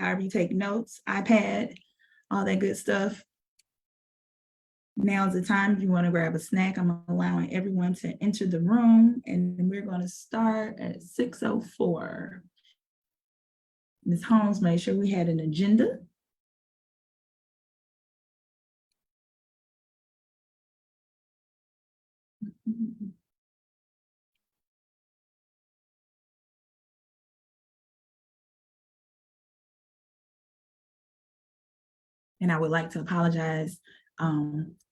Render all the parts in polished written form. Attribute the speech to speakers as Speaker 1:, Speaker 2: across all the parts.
Speaker 1: however you take notes, iPad, all that good stuff. Now's the time. If you want to grab a snack, I'm allowing everyone to enter the room, and we're going to start at 6:04. Ms. Holmes made sure we had an agenda. And I would like to apologize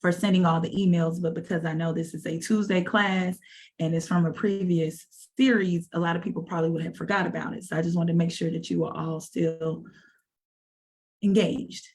Speaker 1: for sending all the emails, but because I know this is a Tuesday class and it's from a previous series, a lot of people probably would have forgot about it. So I just wanted to make sure that you are all still engaged.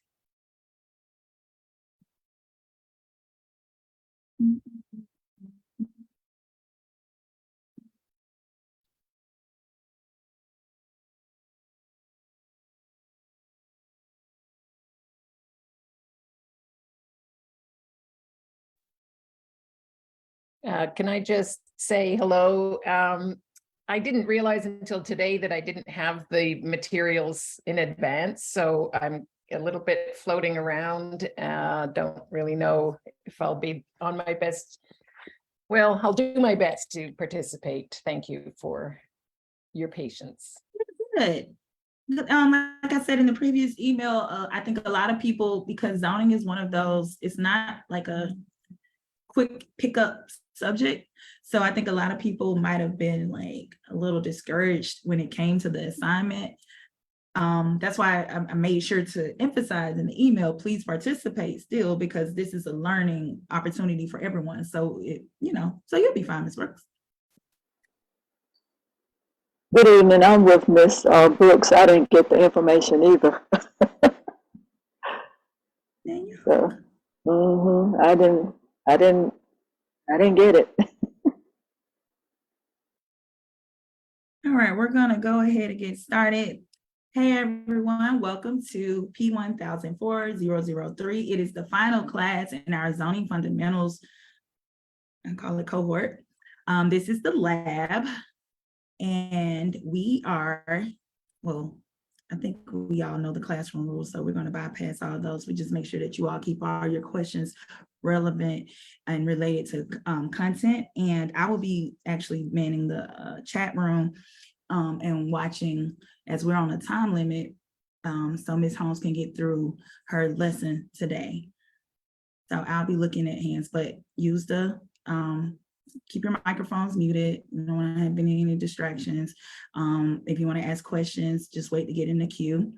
Speaker 2: Can I just say hello? I didn't realize until today that I didn't have the materials in advance, so I'm a little bit floating around. Don't really know if I'll be on my best. Well, I'll do my best to participate. Thank you for your patience.
Speaker 1: Good. Like I said in the previous email, I think a lot of people, because zoning is one of those, it's not like a quick pickup subject. So I think a lot of people might have been like a little discouraged when it came to the assignment. That's why I made sure to emphasize in the email, please participate still, because this is a learning opportunity for everyone. So so you'll be fine, Ms. Brooks.
Speaker 3: Good evening. I'm with Miss Brooks. I didn't get the information either. So, I didn't get it.
Speaker 1: All right, we're gonna go ahead and get started. Hey everyone, welcome to P1004-003. It is the final class in our zoning fundamentals, I call it cohort. This is the lab, and we are, well, I think we all know the classroom rules, so we're going to bypass all those. We just make sure that you all keep all your questions relevant and related to content. And I will be actually manning the chat room and watching as we're on a time limit, so Ms. Holmes can get through her lesson today. So I'll be looking at hands, but use the keep your microphones muted. You don't want to have any distractions. If you want to ask questions, just wait to get in the queue.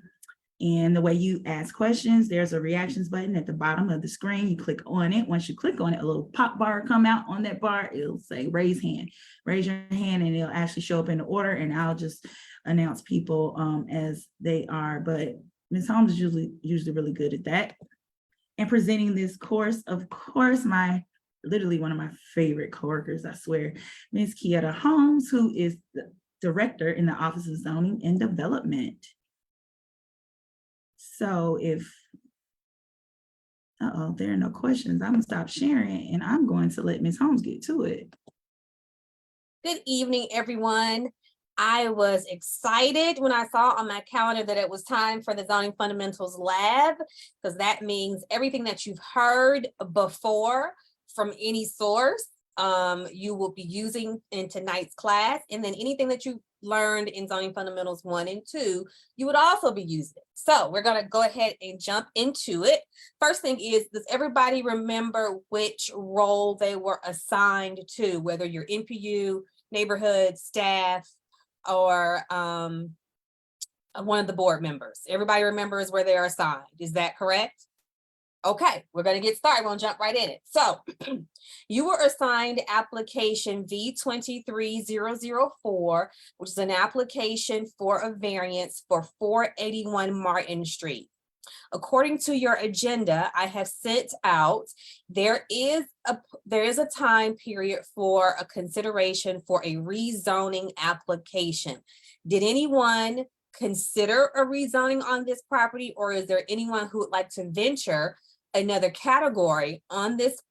Speaker 1: And the way you ask questions, there's a reactions button at the bottom of the screen. You click on it. Once you click on it, a little pop bar come out on that bar. It'll say raise hand. Raise your hand and it'll actually show up in the order, and I'll just announce people as they are. But Ms. Holmes is usually really good at that. And presenting this course, of course, literally one of my favorite coworkers, I swear, Ms. Kieta Holmes, who is the director in the Office of Zoning and Development. So if, there are no questions, I'm gonna stop sharing and I'm going to let Ms. Holmes get to it.
Speaker 4: Good evening, everyone. I was excited when I saw on my calendar that it was time for the Zoning Fundamentals Lab, because that means everything that you've heard before from any source, you will be using in tonight's class. And then anything that you learned in Zoning Fundamentals 1 and 2, you would also be using it. So we're going to go ahead and jump into it. First thing is, does everybody remember which role they were assigned to, whether you're NPU, neighborhood, staff, or one of the board members? Everybody remembers where they're assigned. Is that correct? Okay, we're going to get started. We'll jump right in it. So you were assigned application V23004, which is an application for a variance for 481 Martin Street. According to your agenda, I have sent out, there is a time period for a consideration for a rezoning application. Did anyone consider a rezoning on this property, or is there anyone who would like to venture another category on this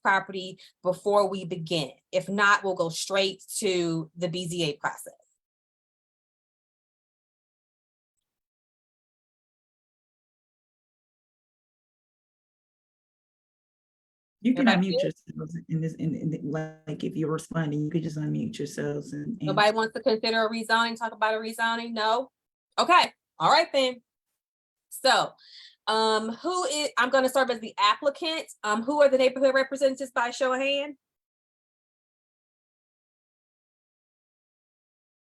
Speaker 4: property before we begin? If not, we'll go straight to the BZA process.
Speaker 1: You can
Speaker 4: Everybody
Speaker 1: unmute
Speaker 4: good?
Speaker 1: yourselves in this, like, if you're responding, you could just unmute yourselves and.
Speaker 4: Nobody wants to consider a rezoning, talk about a rezoning? No? Okay, all right then. So, who is, I'm gonna serve as the applicant. Who are the neighborhood representatives by show of hand?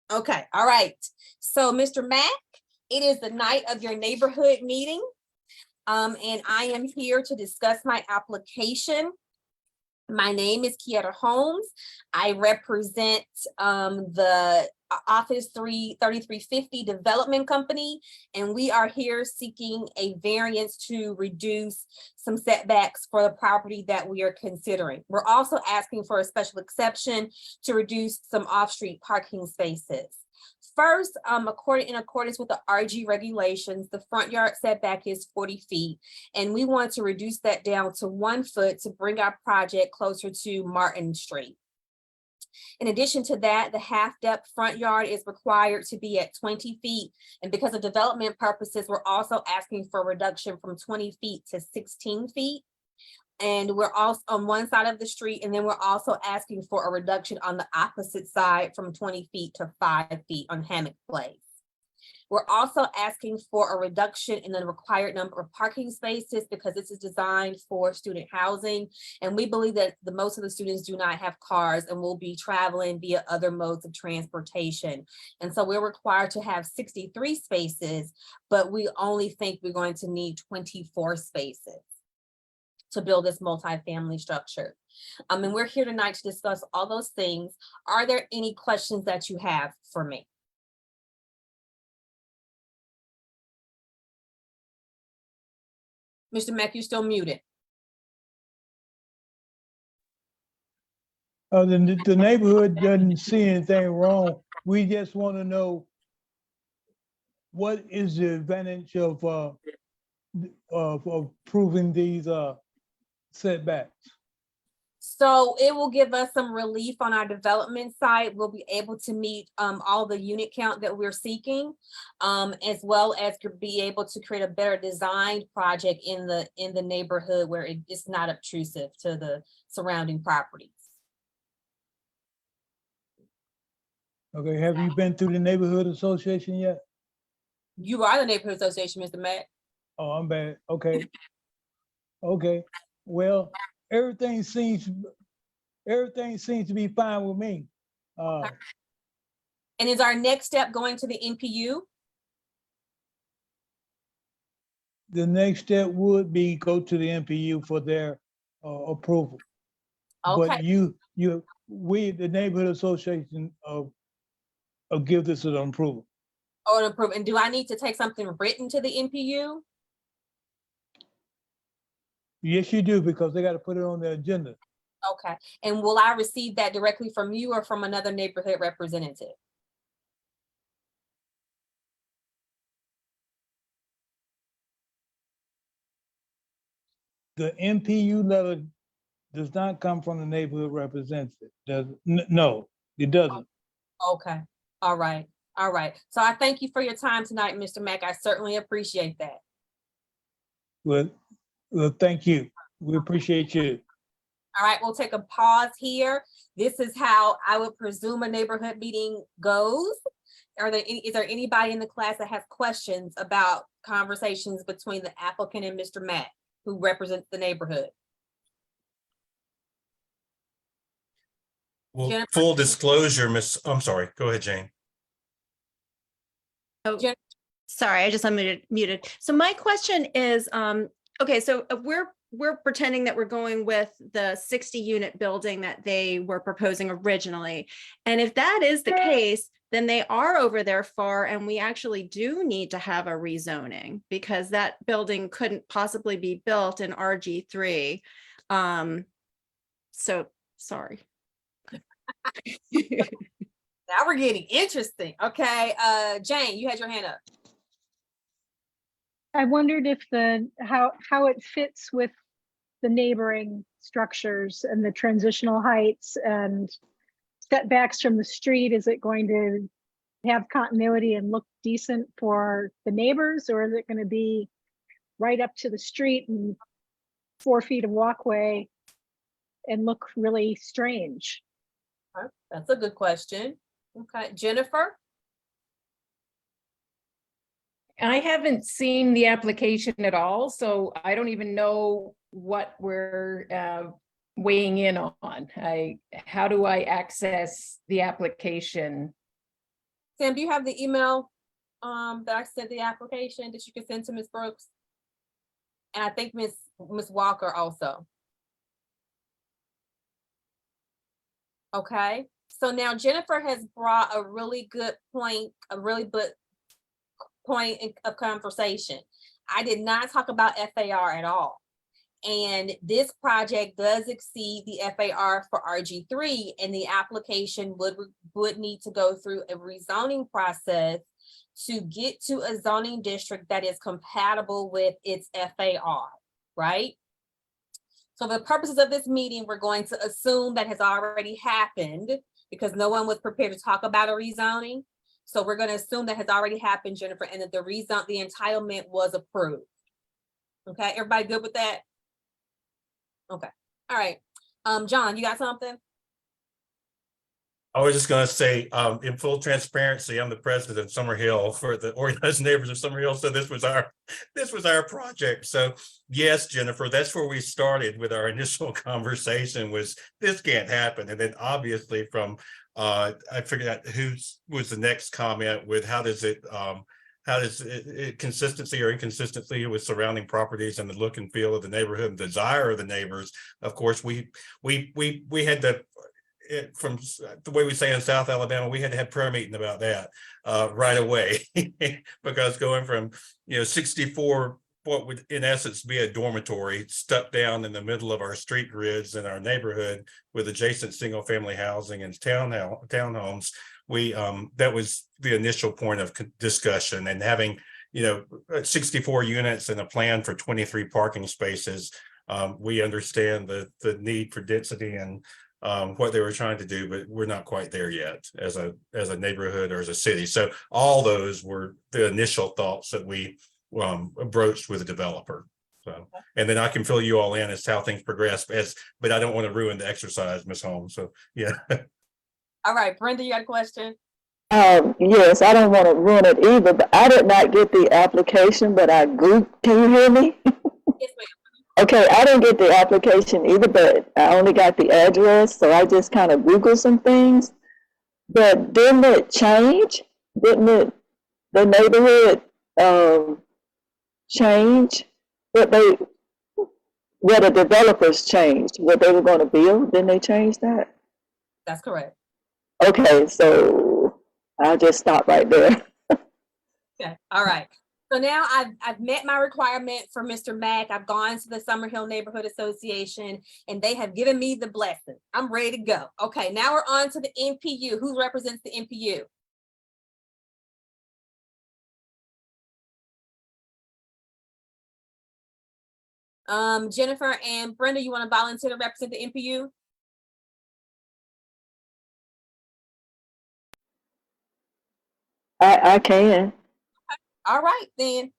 Speaker 4: Okay, all right. So, Mr. Mack, it is the night of your neighborhood meeting. And I am here to discuss my application. My name is Kieta Holmes. I represent the Office 3350 Development Company, and we are here seeking a variance to reduce some setbacks for the property that we are considering. We're also asking for a special exception to reduce some off-street parking spaces. First, in accordance with the RG regulations, the front yard setback is 40 feet, and we want to reduce that down to 1 foot to bring our project closer to Martin Street. In addition to that, the half-depth front yard is required to be at 20 feet, and because of development purposes, we're also asking for a reduction from 20 feet to 16 feet. And we're also on one side of the street, and then we're also asking for a reduction on the opposite side from 20 feet to 5 feet on Hammock Place. We're also asking for a reduction in the required number of parking spaces because this is designed for student housing. And we believe that most of the students do not have cars and will be traveling via other modes of transportation. And so we're required to have 63 spaces, but we only think we're going to need 24 spaces to build this multifamily structure. And we're here tonight to discuss all those things. Are there any questions that you have for me? Mr. Mack, you're still muted.
Speaker 5: The neighborhood doesn't see anything wrong. We just want to know what is the advantage of approving these setbacks.
Speaker 4: So it will give us some relief on our development side. We'll be able to meet all the unit count that we're seeking, as well as to be able to create a better designed project in the neighborhood where it's not obtrusive to the surrounding properties.
Speaker 5: Okay, have you been through the neighborhood association yet?
Speaker 4: You are the neighborhood association, Mr. Mack.
Speaker 5: Oh, I'm bad. Okay. Okay. Well, everything seems to be fine with me.
Speaker 4: And is our next step going to the NPU?
Speaker 5: The next step would be go to the NPU for their approval.
Speaker 4: Okay,
Speaker 5: But we, the neighborhood association, give this an approval.
Speaker 4: or approve. And do I need to take something written to the NPU?
Speaker 5: Yes, you do, because they got to put it on the agenda.
Speaker 4: Okay, and will I receive that directly from you or from another neighborhood representative?
Speaker 5: The NPU letter does not come from the neighborhood representative. No, it doesn't.
Speaker 4: Okay, all right, all right. So I thank you for your time tonight, Mr. Mack. I certainly appreciate that.
Speaker 5: Well, thank you. We appreciate you.
Speaker 4: All right, we'll take a pause here. This is how I would presume a neighborhood meeting goes. Is there anybody in the class that has questions about conversations between the applicant and Mr. Mack, who represents the neighborhood?
Speaker 6: Well,
Speaker 4: Jennifer?
Speaker 6: full disclosure, I'm sorry, go ahead, Jane.
Speaker 7: Oh,
Speaker 4: Jen-
Speaker 7: sorry, I just muted. So my question is, okay, so we're pretending that we're going with the 60-unit building that they were proposing originally. And if that is the case, then they are over there far, and we actually do need to have a rezoning because that building couldn't possibly be built in RG3. So sorry.
Speaker 4: Now we're getting interesting. Okay, Jane, you had your hand up.
Speaker 8: I wondered if how it fits with the neighboring structures and the transitional heights and setbacks from the street. Is it going to have continuity and look decent for the neighbors, or is it going to be right up to the street and 4 feet of walkway and look really strange.
Speaker 4: That's a good question. Okay, Jennifer?
Speaker 2: I haven't seen the application at all, so I don't even know what we're weighing in on. How do I access the application?
Speaker 4: Sam, do you have the email that I sent the application that you can send to Ms. Brooks? And I think Ms. Walker also. Okay, so now Jennifer has brought a really good point, a really good point of conversation. I did not talk about FAR at all. And this project does exceed the FAR for RG3, and the application would need to go through a rezoning process to get to a zoning district that is compatible with its FAR, right? So for the purposes of this meeting, we're going to assume that has already happened because no one was prepared to talk about a rezoning. So we're going to assume that has already happened, Jennifer, and that the entitlement was approved. Okay, everybody good with that? Okay, all right. John, you got something?
Speaker 6: I was just gonna say, in full transparency, I'm the president of Summerhill for the Organized Neighbors of Summerhill. So this was our project. So yes, Jennifer, that's where we started with our initial conversation was this can't happen. And then obviously from, I figured out who was the next comment with how does it consistency or inconsistency with surrounding properties and the look and feel of the neighborhood and desire of the neighbors. Of course, we had to, from the way we say in South Alabama, we had to have prayer meeting about that right away because going from 64 what would in essence be a dormitory stuck down in the middle of our street grids in our neighborhood with adjacent single family housing and townhomes. We that was the initial point of discussion, and having 64 units and a plan for 23 parking spaces. We understand the need for density and what they were trying to do, but we're not quite there yet as a neighborhood or as a city. So all those were the initial thoughts that we broached with the developer. So, and then I can fill you all in as how things progress, but I don't want to ruin the exercise, Ms. Holmes. So yeah.
Speaker 4: All right, Brenda, you got a question?
Speaker 3: Yes, I don't want to ruin it either, but I did not get the application, but I Googled, can you hear me?
Speaker 4: Yes, ma'am.
Speaker 3: Okay, I didn't get the application either, but I only got the address, so I just kind of Googled some things. But didn't it change? Didn't it, the neighborhood change? What the developers changed, what they were going to build? Didn't they change that?
Speaker 4: That's correct.
Speaker 3: Okay, so I'll just stop right there.
Speaker 4: Okay, all right. So now I've met my requirement for Mr. Mack. I've gone to the Summerhill Neighborhood Association and they have given me the blessing. I'm ready to go. Okay, now we're on to the NPU. Who represents the NPU? Jennifer and Brenda, you want to volunteer to represent the NPU?
Speaker 3: I can.
Speaker 4: All right, then.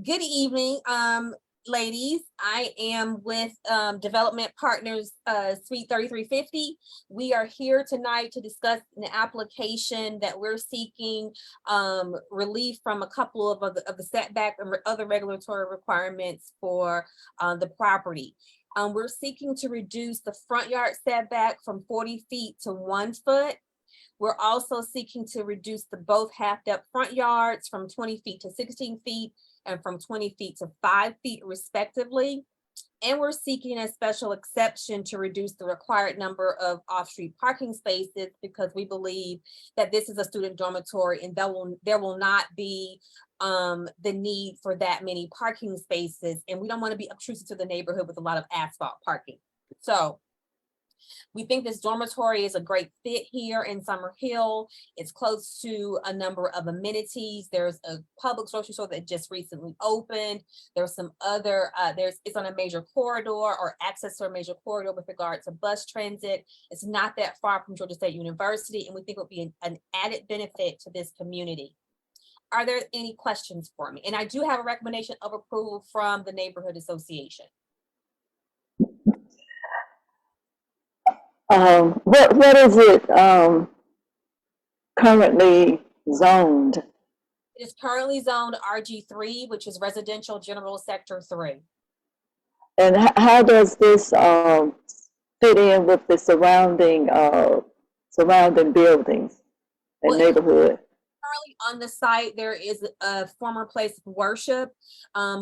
Speaker 4: Good evening, ladies. I am with Development Partners Suite 3350. We are here tonight to discuss an application that we're seeking relief from a couple of the setback and other regulatory requirements for the property. We're seeking to reduce the front yard setback from 40 feet to 1 foot. We're also seeking to reduce the both half depth front yards from 20 feet to 16 feet and from 20 feet to 5 feet respectively. And we're seeking a special exception to reduce the required number of off-street parking spaces because we believe that this is a student dormitory and there will not be the need for that many parking spaces. And we don't want to be obtrusive to the neighborhood with a lot of asphalt parking. So we think this dormitory is a great fit here in Summerhill. It's close to a number of amenities. There's a public grocery store that just recently opened. There's some other, it's on a major corridor or access to a major corridor with regard to bus transit. It's not that far from Georgia State University, and we think it would be an added benefit to this community. Are there any questions for me? And I do have a recommendation of approval from the Neighborhood Association.
Speaker 3: What is it, currently zoned?
Speaker 4: It is currently zoned RG3, which is Residential General Sector 3.
Speaker 3: And how does this, fit in with the surrounding buildings and
Speaker 4: Well,
Speaker 3: neighborhood?
Speaker 4: Currently on the site, there is a former place of worship.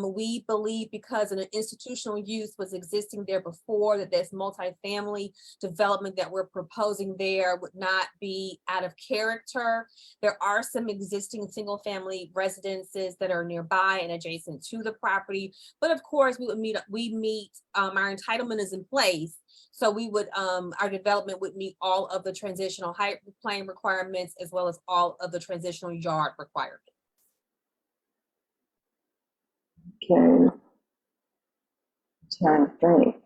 Speaker 4: We believe because an institutional use was existing there before, that this multifamily development that we're proposing there would not be out of character. There are some existing single-family residences that are nearby and adjacent to the property. But of course, our entitlement is in place. So we would, our development would meet all of the transitional height plane requirements as well as all of the transitional yard requirements.
Speaker 3: Okay. Trying to think.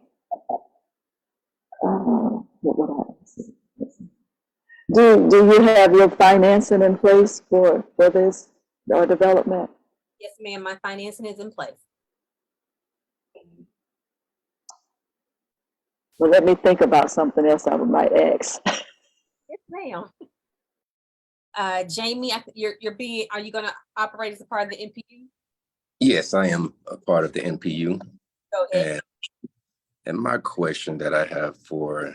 Speaker 3: What would I say? Do you have your financing in place for this development?
Speaker 4: Yes, ma'am, my financing is in place.
Speaker 3: Well, let me think about something else I might ask.
Speaker 4: Yes, ma'am. Jamie, are you gonna operate as a part of the NPU?
Speaker 9: Yes, I am a part of the NPU.
Speaker 4: Go ahead.
Speaker 9: And my question that I have for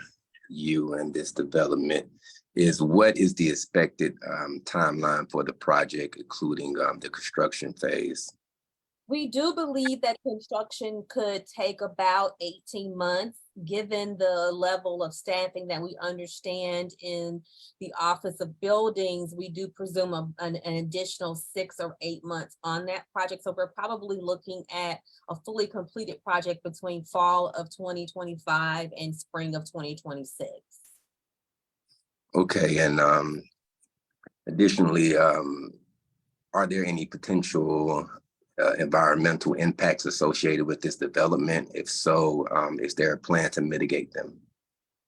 Speaker 9: you and this development is, what is the expected timeline for the project, including the construction phase?
Speaker 4: We do believe that construction could take about 18 months, given the level of staffing that we understand in the Office of Buildings. We do presume an additional 6 or 8 months on that project. So we're probably looking at a fully completed project between fall of 2025 and spring of 2026.
Speaker 9: Okay, and additionally, are there any potential environmental impacts associated with this development? If so, is there a plan to mitigate them?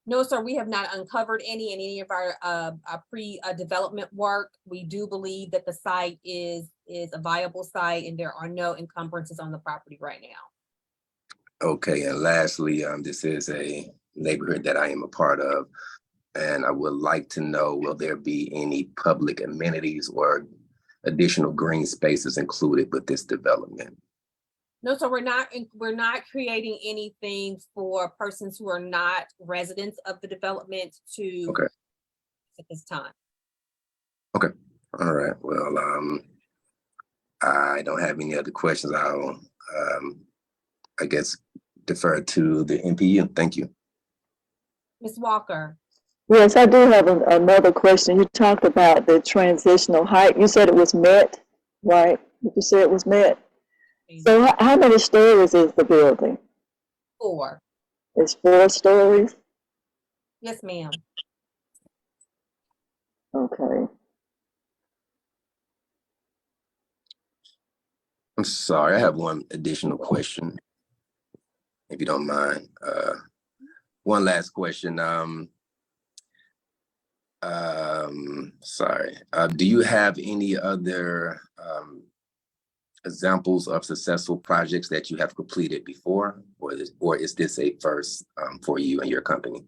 Speaker 4: No, sir, we have not uncovered any of our pre-development work. We do believe that the site is a viable site and there are no encumbrances on the property right now.
Speaker 9: Okay, and lastly, this is a neighborhood that I am a part of, and I would like to know, will there be any public amenities or additional green spaces included with this development?
Speaker 4: No, so we're not creating anything for persons who are not residents of the development to
Speaker 9: Okay.
Speaker 4: at this time.
Speaker 9: Okay, all right, well, I don't have any other questions. I'll, I guess, defer to the NPU. Thank you.
Speaker 4: Ms. Walker,
Speaker 3: Yes, I do have another question. You talked about the transitional height. You said it was met, right? You said it was met. So how many stories is the building?
Speaker 4: 4.
Speaker 3: It's 4 stories?
Speaker 4: Yes, ma'am.
Speaker 3: Okay.
Speaker 9: I'm sorry, I have one additional question, if you don't mind. One last question. Sorry. Do you have any other examples of successful projects that you have completed before, or is this a first for you and your company?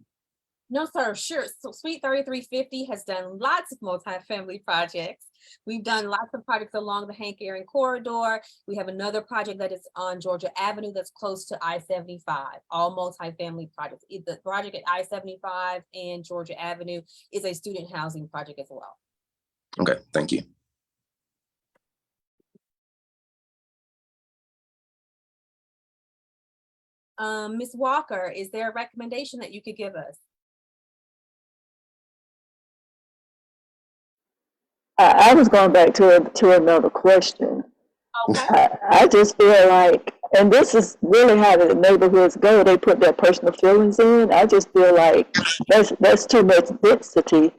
Speaker 4: No, sir, sure. So Suite 3350 has done lots of multifamily projects. We've done lots of projects along the Hank Aaron corridor. We have another project that is on Georgia Avenue that's close to I-75, all multifamily projects. The project at I-75 and Georgia Avenue is a student housing project as well.
Speaker 9: Okay, thank you.
Speaker 4: Ms. Walker, is there a recommendation that you could give us?
Speaker 3: I was going back to another question.
Speaker 4: Okay.
Speaker 3: I just feel like, and this is really how the neighborhoods go, they put their personal feelings in. I just feel like that's too much density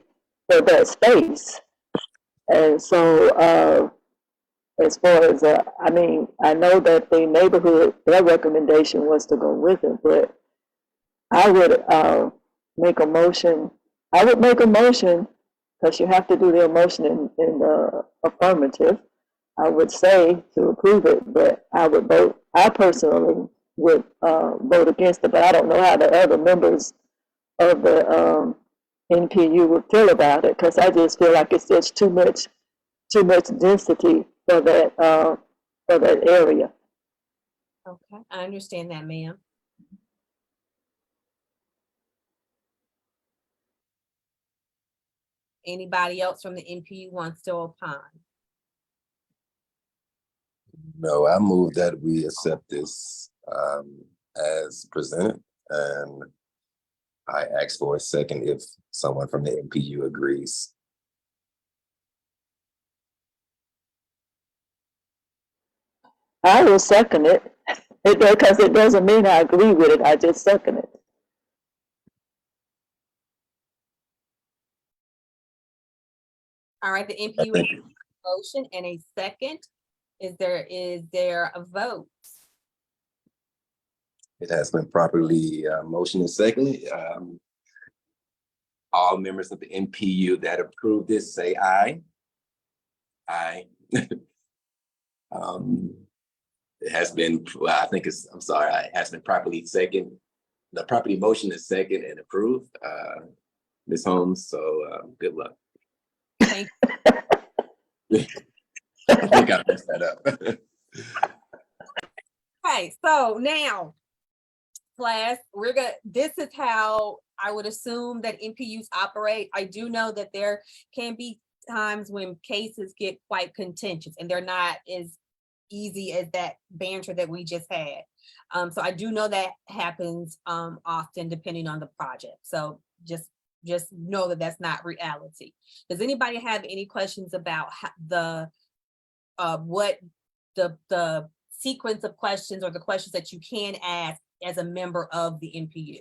Speaker 3: for that space. And so as far as, I mean, I know that the neighborhood, their recommendation was to go with it, but I would make a motion. I would make a motion, because you have to do the motion in the affirmative. I would say to approve it, but I personally would vote against it, but I don't know how the other members of the NPU would feel about it, because I just feel like it's just too much density for that area.
Speaker 4: Okay, I understand that, ma'am. Anybody else from the NPU wants to opine?
Speaker 9: No, I move that we accept this as presented, and I ask for a second if someone from the NPU agrees.
Speaker 3: I will second it, because it doesn't mean I agree with it, I just second it.
Speaker 4: All right, the
Speaker 9: I
Speaker 4: NPU has
Speaker 9: think
Speaker 4: a motion and a second. Is there a vote?
Speaker 9: it has been properly motioned and seconded. All members of the NPU that approve this, say aye. Aye. It has been, well, I think it's, I'm sorry, it has been properly second. The property motion is second and approved, Ms. Holmes, so good luck.
Speaker 4: Thank
Speaker 9: I think I messed that up.
Speaker 4: Okay, so now, class, this is how I would assume that NPUs operate. I do know that there can be times when cases get quite contentious and they're not as easy as that banter that we just had. So I do know that happens often depending on the project. So just know that that's not reality. Does anybody have any questions about what the sequence of questions or the questions that you can ask as a member of the NPU?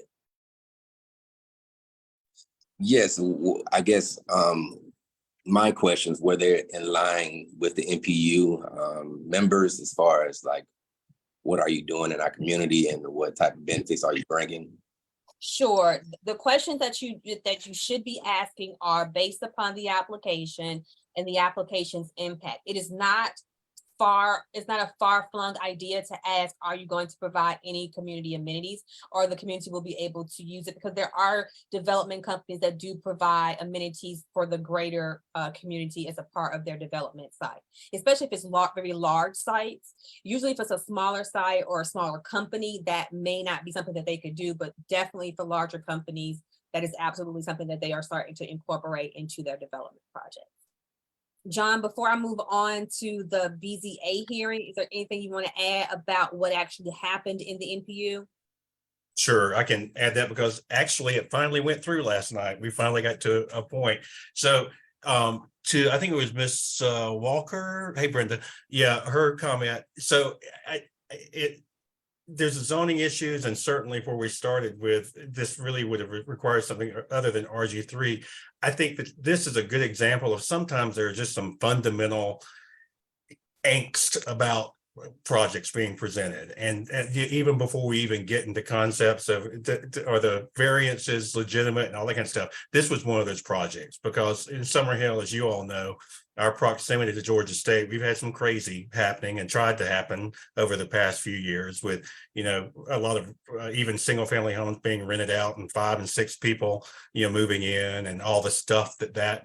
Speaker 9: Yes, I guess my questions, were they in line with the NPU members as far as like, what are you doing in our community and what type of benefits are you bringing?
Speaker 4: Sure. The questions that you should be asking are based upon the application and the application's impact. It's not a far-flung idea to ask, are you going to provide any community amenities, or the community will be able to use it? Because there are development companies that do provide amenities for the greater community as a part of their development site, especially if it's very large sites. Usually if it's a smaller site or a smaller company, that may not be something that they could do, but definitely for larger companies, that is absolutely something that they are starting to incorporate into their development project. John, before I move on to the BZA hearing, is there anything you want to add about what actually happened in the NPU?
Speaker 6: Sure, I can add that because actually it finally went through last night. We finally got to a point. So I think it was Miss Walker. Hey, Brenda. Yeah, her comment. So there's zoning issues, and certainly where we started with, this really would have required something other than RG3. I think that this is a good example of sometimes there are just some fundamental angst about projects being presented, and even before we even get into concepts of are the variances legitimate and all that kind of stuff. This was one of those projects because in Summerhill, as you all know, our proximity to Georgia State, we've had some crazy happening and tried to happen over the past few years with, a lot of even single family homes being rented out and 5 and 6 people, moving in, and all the stuff that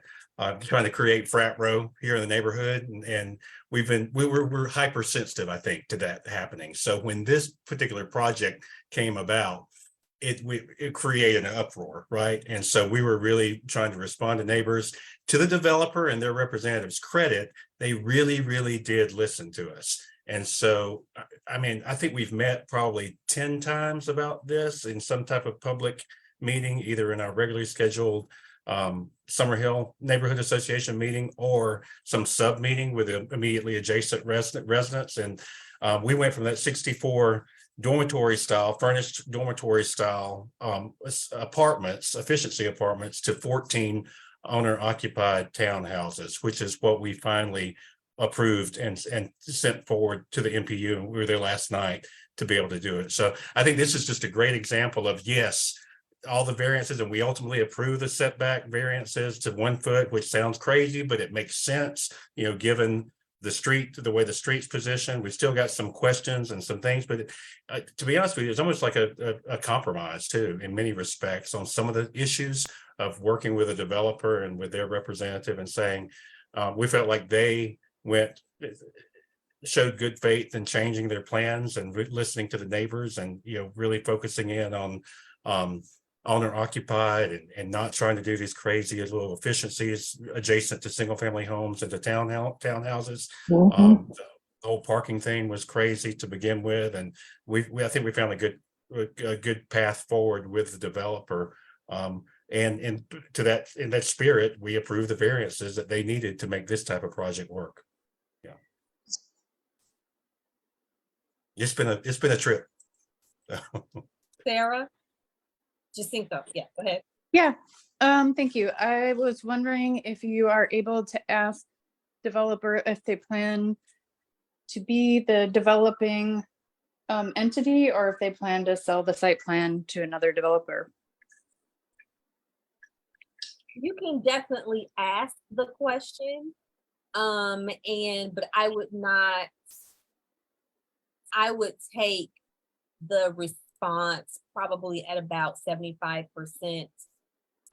Speaker 6: trying to create frat row here in the neighborhood. And we're hypersensitive, I think, to that happening. So when this particular project came about, it created an uproar, right? And so we were really trying to respond to neighbors. To the developer and their representatives' credit, they really, really did listen to us. And so, I mean, I think we've met probably 10 times about this in some type of public meeting, either in our regularly scheduled Summerhill Neighborhood Association meeting or some sub meeting with the immediately adjacent residents. And we went from that 64 dormitory style, furnished dormitory style apartments, efficiency apartments, to 14 owner occupied townhouses, which is what we finally approved and sent forward to the NPU. And we were there last night to be able to do it. So I think this is just a great example of, yes, all the variances, and we ultimately approve the setback variances to 1 foot, which sounds crazy, but it makes sense, given the street, the way the street's positioned. We still got some questions and some things, but to be honest with you, it's almost like a compromise too, in many respects, on some of the issues of working with a developer and with their representative and saying, we felt like they showed good faith in changing their plans and listening to the neighbors and, really focusing in on owner occupied and not trying to do these crazy little efficiencies adjacent to single family homes and to townhouses.
Speaker 3: Mhm.
Speaker 6: The whole parking thing was crazy to begin with, and I think we found a good path forward with the developer. And in that spirit, we approved the variances that they needed to make this type of project work. Yeah, it's been a trip.
Speaker 4: Sarah? Jacinto, yeah, go ahead.
Speaker 10: Yeah, thank you. I was wondering if you are able to ask developer if they plan to be the developing entity, or if they plan to sell the site plan to another developer.
Speaker 4: You can definitely ask the question. But I would take the response probably at about 75%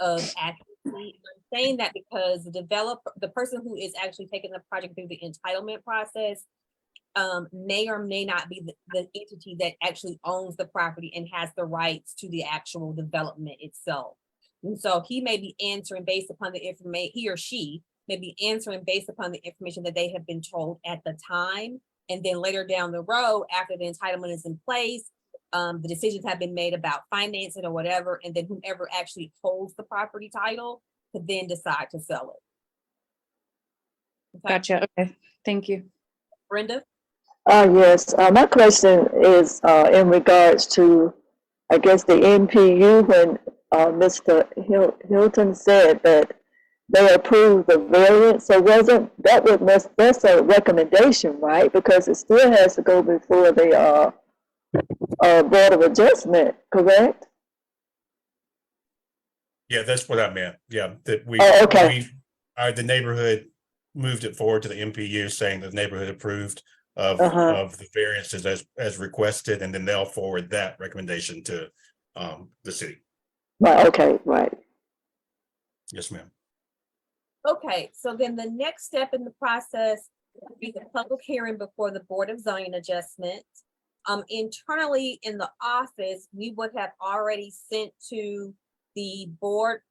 Speaker 4: of accuracy. I'm saying that because the person who is actually taking the project through the entitlement process may or may not be the entity that actually owns the property and has the rights to the actual development itself. And so he may be answering based upon the information, he or she may be answering based upon the information that they have been told at the time. And then later down the road, after the entitlement is in place, the decisions have been made about financing or whatever, and then whoever actually holds the property title could then decide to sell it. Okay.
Speaker 10: Gotcha. Okay, thank you.
Speaker 4: Brenda?
Speaker 3: Yes, my question is in regards to, I guess, the NPU, when Mr. Hilton said that they approved the variance. So that's a recommendation, right? Because it still has to go before the Board of Adjustment, correct?
Speaker 6: Yeah, that's what I meant. Yeah, that
Speaker 3: Oh, okay.
Speaker 6: the neighborhood moved it forward to the MPU, saying the neighborhood approved of the variances as requested, and then they'll forward that recommendation to the city.
Speaker 3: Right, okay, right.
Speaker 6: Yes, ma'am.
Speaker 4: Okay, so then the next step in the process would be the public hearing before the Board of Zoning Adjustment. Internally in the office, we would have already sent to the board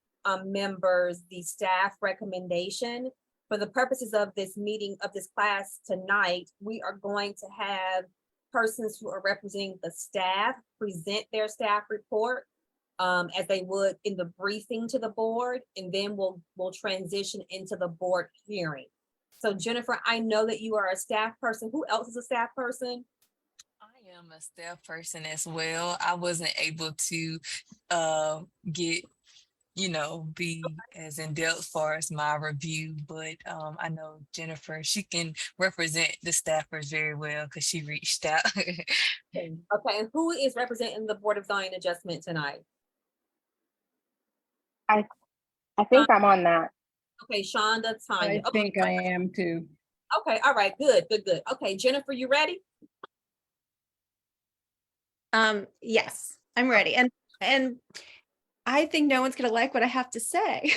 Speaker 4: members the staff recommendation. For the purposes of this meeting, of this class tonight, we are going to have persons who are representing the staff present their staff report as they would in the briefing to the board, and then we'll transition into the board hearing. So Jennifer, I know that you are a staff person. Who else is a staff person?
Speaker 11: I am a staff person as well. I wasn't able to get, be as in depth as far as my review, but I know Jennifer, she can represent the staffers very well because she reached out.
Speaker 4: Okay, and who is representing the Board of Zoning Adjustment tonight?
Speaker 12: I think I'm on that.
Speaker 4: Okay, Shonda, Tanya.
Speaker 2: I think I am too.
Speaker 4: Okay, all right, good. Okay, Jennifer, you ready?
Speaker 7: Yes, I'm ready. And I think no one's gonna like what I have to say.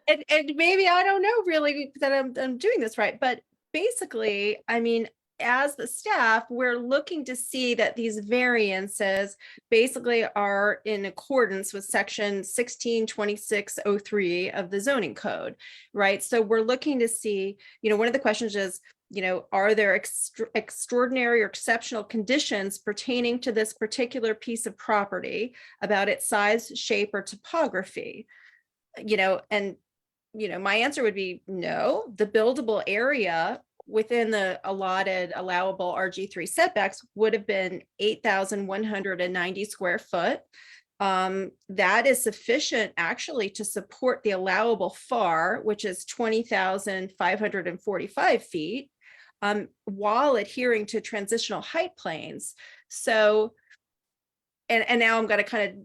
Speaker 7: And maybe I don't know really that I'm doing this right, but basically, I mean, as the staff, we're looking to see that these variances basically are in accordance with section 162603 of the zoning code, right? So we're looking to see, one of the questions is, are there extraordinary or exceptional conditions pertaining to this particular piece of property about its size, shape, or topography? My answer would be no. The buildable area within the allowable RG3 setbacks would have been 8,190 square foot. That is sufficient actually to support the allowable FAR, which is 20,545 feet, while adhering to transitional height planes. So, and now I'm going to kind of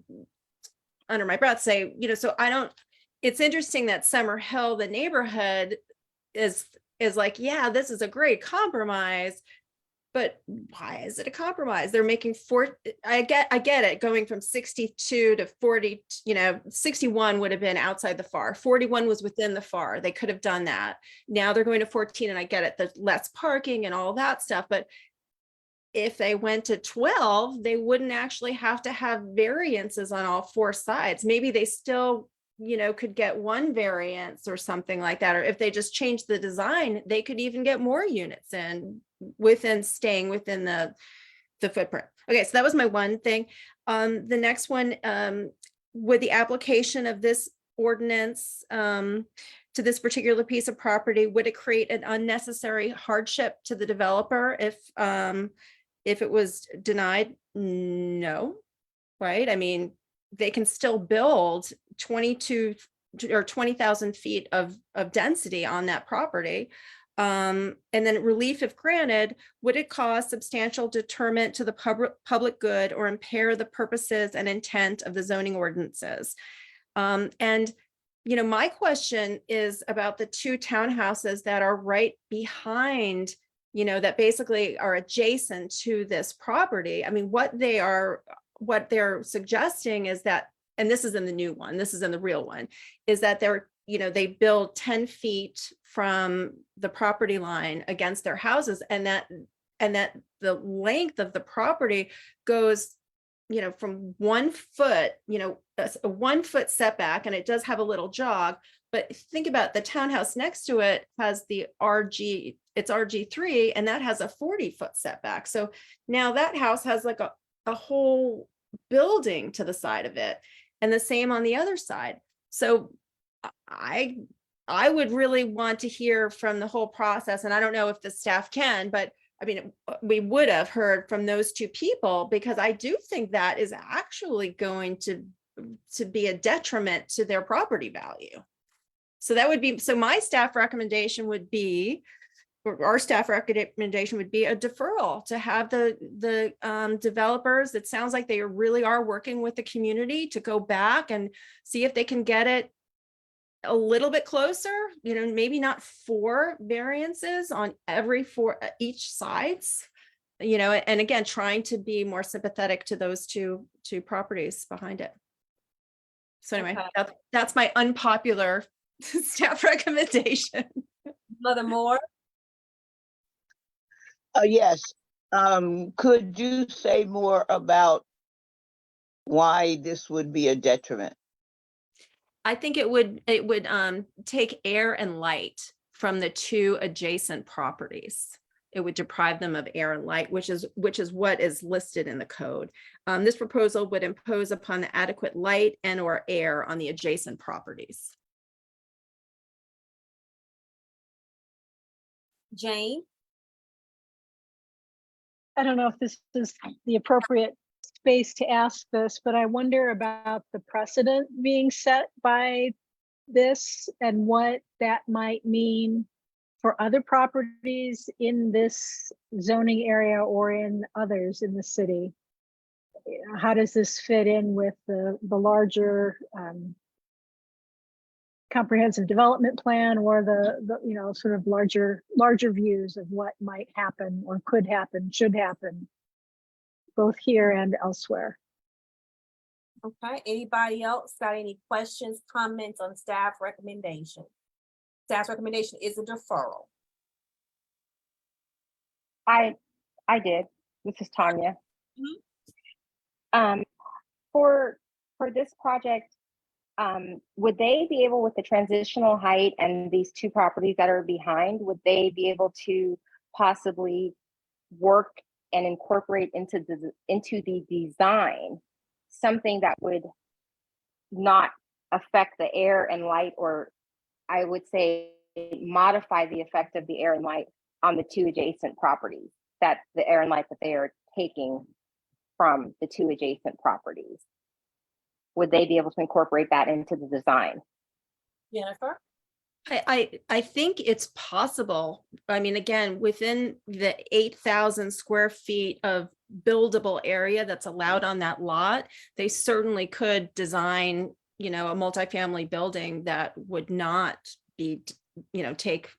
Speaker 7: under my breath say, so I don't, it's interesting that Summer Hill, the neighborhood is like, yeah, this is a great compromise. But why is it a compromise? They're making I get it, going from 62 to 40, 61 would have been outside the FAR. 41 was within the FAR. They could have done that. Now they're going to 14, and I get it, there's less parking and all that stuff. But if they went to 12, they wouldn't actually have to have variances on all four sides. Maybe they still, could get one variance or something like that. Or if they just change the design, they could even get more units in staying within the footprint. Okay, so that was my one thing. The next one, with the application of this ordinance to this particular piece of property, would it create an unnecessary hardship to the developer if it was denied? No, right? I mean, they can still build 22 or 20,000 feet of density on that property. And then relief, if granted, would it cause substantial detriment to the public good or impair the purposes and intent of the zoning ordinances? And my question is about the two townhouses that are right behind, that basically are adjacent to this property. I mean, what they're suggesting is that, and this is in the new one, this is in the real one, is that they build 10 feet from the property line against their houses, and that the length of the property goes, from 1 foot, a 1 foot setback, and it does have a little jog. But think about the townhouse next to it has the RG, it's RG3, and that has a 40-foot setback. So now that house has like a whole building to the side of it, and the same on the other side. So I would really want to hear from the whole process, and I don't know if the staff can, but I mean, we would have heard from those two people, because I do think that is actually going to be a detriment to their property value. So that would be, so my staff recommendation would be, or our staff recommendation would be, a deferral to have the developers. It sounds like they really are working with the community to go back and see if they can get it a little bit closer, maybe not 4 variances on each sides, and again, trying to be more sympathetic to those two properties behind it. So anyway, that's my unpopular staff recommendation.
Speaker 4: Mother Moore?
Speaker 13: Yes. Could you say more about why this would be a detriment?
Speaker 7: I think it would take air and light from the two adjacent properties. It would deprive them of air and light, which is what is listed in the code. This proposal would impose upon the adequate light and or air on the adjacent properties.
Speaker 4: Jane?
Speaker 8: I don't know if this is the appropriate space to ask this, but I wonder about the precedent being set by this and what that might mean for other properties in this zoning area or in others in the city. How does this fit in with the larger comprehensive development plan, or the sort of larger views of what might happen or could happen, should happen, both here and elsewhere?
Speaker 4: Okay, anybody else got any questions, comments on staff recommendation? Staff's recommendation is a deferral.
Speaker 12: I did. This is Tanya. For this project, would they be able, with the transitional height and these two properties that are behind, would they be able to possibly work and incorporate into the design something that would not affect the air and light, or I would say modify the effect of the air and light on the two adjacent properties, that the air and light that they are taking from the two adjacent properties? Would they be able to incorporate that into the design?
Speaker 4: Jennifer?
Speaker 7: I think it's possible. I mean, again, within the 8,000 square feet of buildable area that's allowed on that lot, they certainly could design, you know, a multifamily building that would not be, you know, take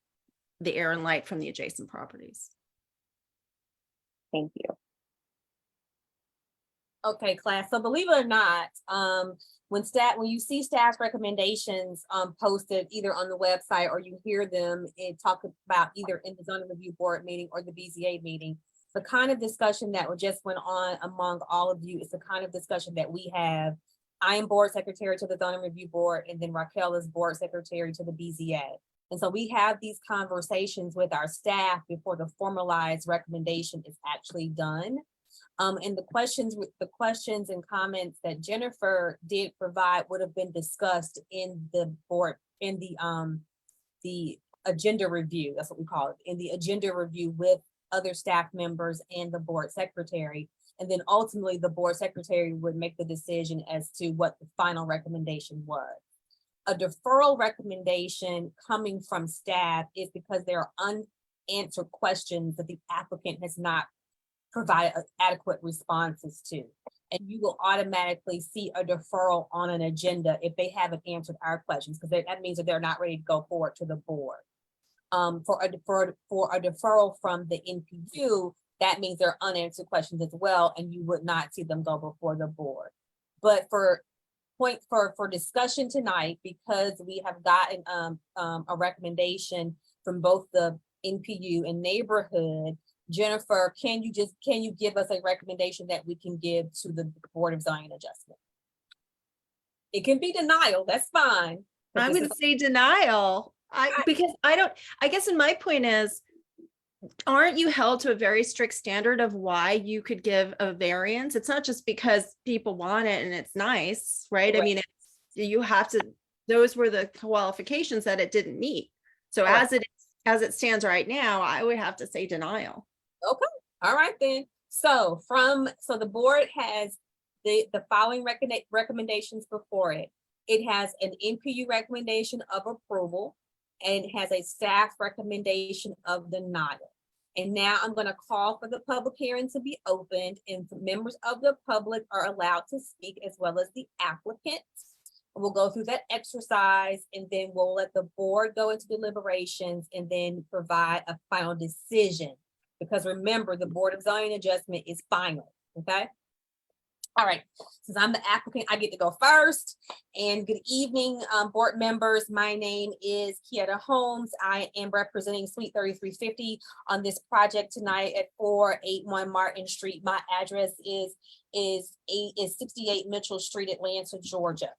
Speaker 7: the air and light from the adjacent properties.
Speaker 12: Thank you.
Speaker 4: Okay, class. So believe it or not, when you see staff's recommendations posted either on the website or you hear them talk about either in the zoning review board meeting or the BZA meeting, the kind of discussion that just went on among all of you is the kind of discussion that we have. I am board secretary to the zoning review board, and then Raquel is board secretary to the BZA. And so we have these conversations with our staff before the formalized recommendation is actually done. And the questions and comments that Jennifer did provide would have been discussed in the board, in the agenda review, that's what we call it, in the agenda review with other staff members and the board secretary. And then ultimately the board secretary would make the decision as to what the final recommendation was. A deferral recommendation coming from staff is because there are unanswered questions that the applicant has not provide adequate responses to. And you will automatically see a deferral on an agenda if they haven't answered our questions, because that means that they're not ready to go forward to the board. For a deferral from the NPU, that means there are unanswered questions as well, and you would not see them go before the board. But for discussion tonight, because we have gotten a recommendation from both the NPU and neighborhood, Jennifer, can you give us a recommendation that we can give to the Board of Zoning Adjustment? It can be denial, that's fine.
Speaker 7: I would say denial. Because I guess in my point is, aren't you held to a very strict standard of why you could give a variance? It's not just because people want it and it's nice, right?
Speaker 4: Correct.
Speaker 7: I mean, you have to, those were the qualifications that it didn't meet. So
Speaker 4: Correct.
Speaker 7: as it stands right now, I would have to say denial.
Speaker 4: Okay, all right then. So the board has the following recommendations before it. It has an NPU recommendation of approval, and it has a staff recommendation of denial. And now I'm going to call for the public hearing to be opened, and members of the public are allowed to speak as well as the applicants. We'll go through that exercise, and then we'll let the board go into deliberations and then provide a final decision. Because remember, the Board of Zoning Adjustment is final, okay? All right, since I'm the applicant, I get to go first. And good evening, board members. My name is Kieta Holmes. I am representing Suite 3350 on this project tonight at 481 Martin Street. My address is 68 Mitchell Street, Atlanta, Georgia.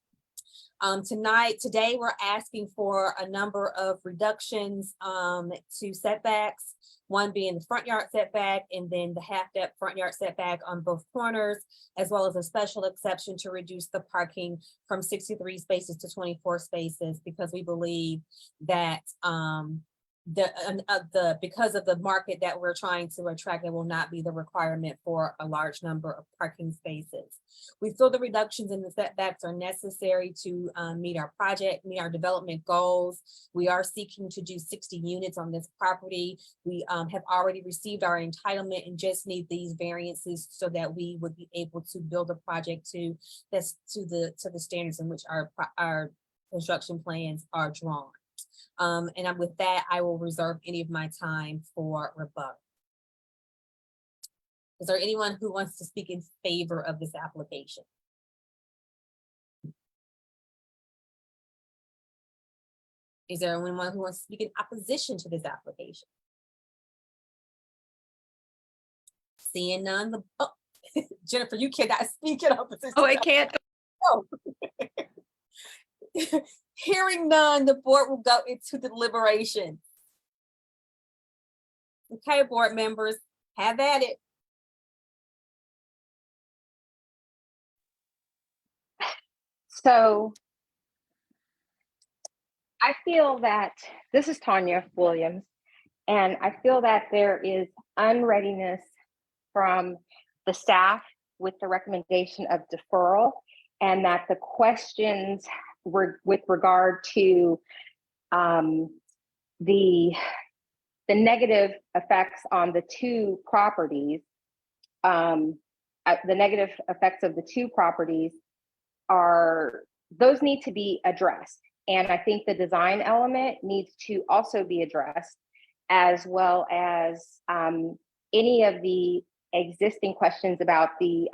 Speaker 4: Today we're asking for a number of reductions to setbacks, one being the front yard setback and then the half depth front yard setback on both corners, as well as a special exception to reduce the parking from 63 spaces to 24 spaces, because we believe that because of the market that we're trying to attract, there will not be the requirement for a large number of parking spaces. We feel the reductions in the setbacks are necessary to meet our development goals. We are seeking to do 60 units on this property. We have already received our entitlement and just need these variances so that we would be able to build a project to the standards in which our construction plans are drawn. And with that, I will reserve any of my time for rebuttal. Is there anyone who wants to speak in favor of this application? Is there anyone who wants to speak in opposition to this application? Seeing none, Jennifer, you cannot speak in opposition.
Speaker 7: Oh, I can't.
Speaker 4: No. Hearing none, the board will go into deliberation. Okay, board members, have at it.
Speaker 12: So I feel that this is Tanya Williams, and I feel that there is unreadiness from the staff with the recommendation of deferral, and that the questions were with regard to the negative effects on the two properties, the negative effects of the two properties are those need to be addressed. And I think the design element needs to also be addressed, as well as any of the existing questions about the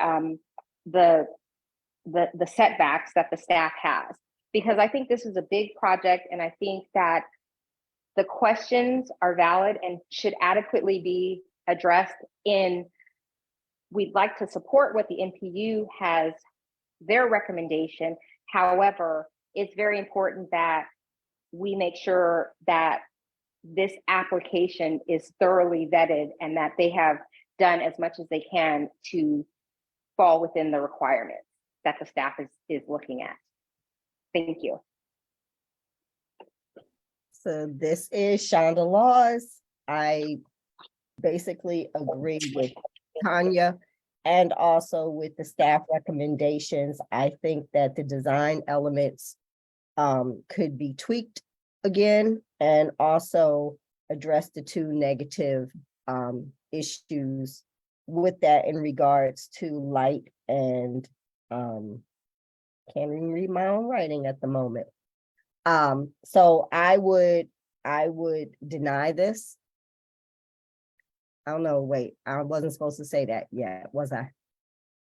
Speaker 12: setbacks that the staff has. Because I think this is a big project, and I think that the questions are valid and should adequately be addressed in, we'd like to support what the NPU has, their recommendation. However, it's very important that we make sure that this application is thoroughly vetted and that they have done as much as they can to fall within the requirements that the staff is looking at. Thank you.
Speaker 14: So this is Shonda Laws. I basically agree with Tanya and also with the staff recommendations. I think that the design elements could be tweaked again and also address the two negative issues with that in regards to light and can't even read my own writing at the moment. So I would deny this. I don't know, wait, I wasn't supposed to say that yet, was I?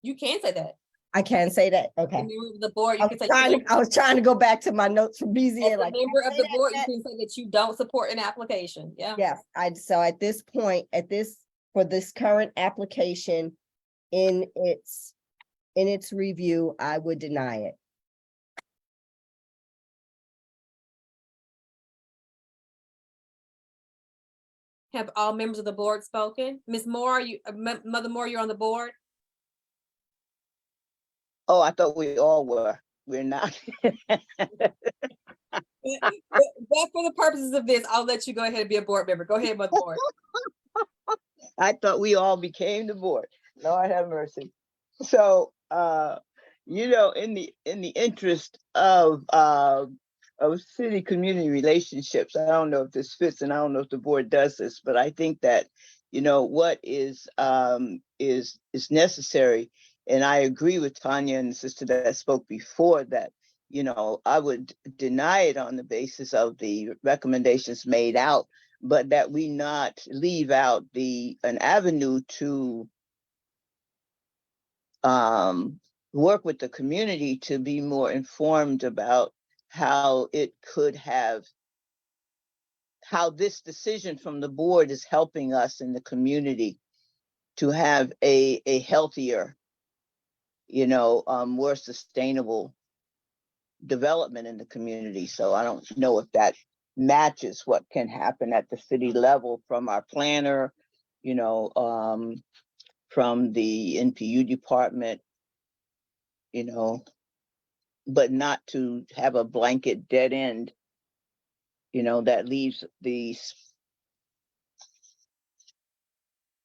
Speaker 4: You can say that.
Speaker 14: I can say that, okay.
Speaker 4: As a member of the board, you
Speaker 14: I
Speaker 4: can
Speaker 14: was
Speaker 4: say.
Speaker 14: I was trying to go back to my notes from BZA.
Speaker 4: As a
Speaker 14: like,
Speaker 4: member
Speaker 14: can I
Speaker 4: of
Speaker 14: say
Speaker 4: the
Speaker 14: that
Speaker 4: board, you
Speaker 14: yet?
Speaker 4: can say that you don't support an application, yeah.
Speaker 14: Yes, so at this point, for this current application, in its review, I would deny it.
Speaker 4: Have all members of the board spoken? Ms. Moore, Mother Moore, you're on the board?
Speaker 13: Oh, I thought we all were. We're not.
Speaker 4: But for the purposes of this, I'll let you go ahead and be a board member. Go ahead, Mother Moore.
Speaker 13: I thought we all became the board. Lord have mercy. So, you know, in the interest of city community relationships, I don't know if this fits, and I don't know if the board does this, but I think that, you know, what is necessary, and I agree with Tanya and the sister that spoke before that, you know, I would deny it on the basis of the recommendations made out, but that we not leave out an avenue to work with the community to be more informed about how this decision from the board is helping us in the community to have a healthier, you know, more sustainable development in the community. So I don't know if that matches what can happen at the city level from our planner, you know, from the NPU department, you know, but not to have a blanket dead end, you know, that leaves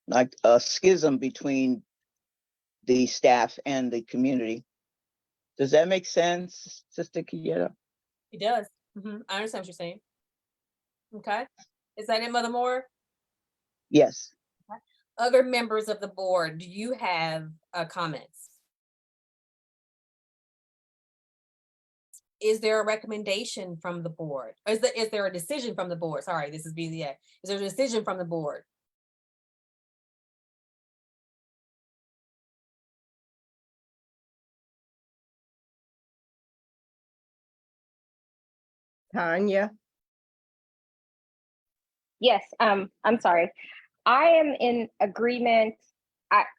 Speaker 13: like a schism between the staff and the community. Does that make sense, Sister Kieta?
Speaker 4: It does. I understand what you're saying. Okay, is that it, Mother Moore?
Speaker 13: Yes.
Speaker 4: Okay. Other members of the board, do you have comments? Is there a recommendation from the board? Or is there a decision from the board? Sorry, this is BZA. Is there a decision from the board?
Speaker 14: Tanya?
Speaker 12: Yes, I'm sorry. I am in agreement.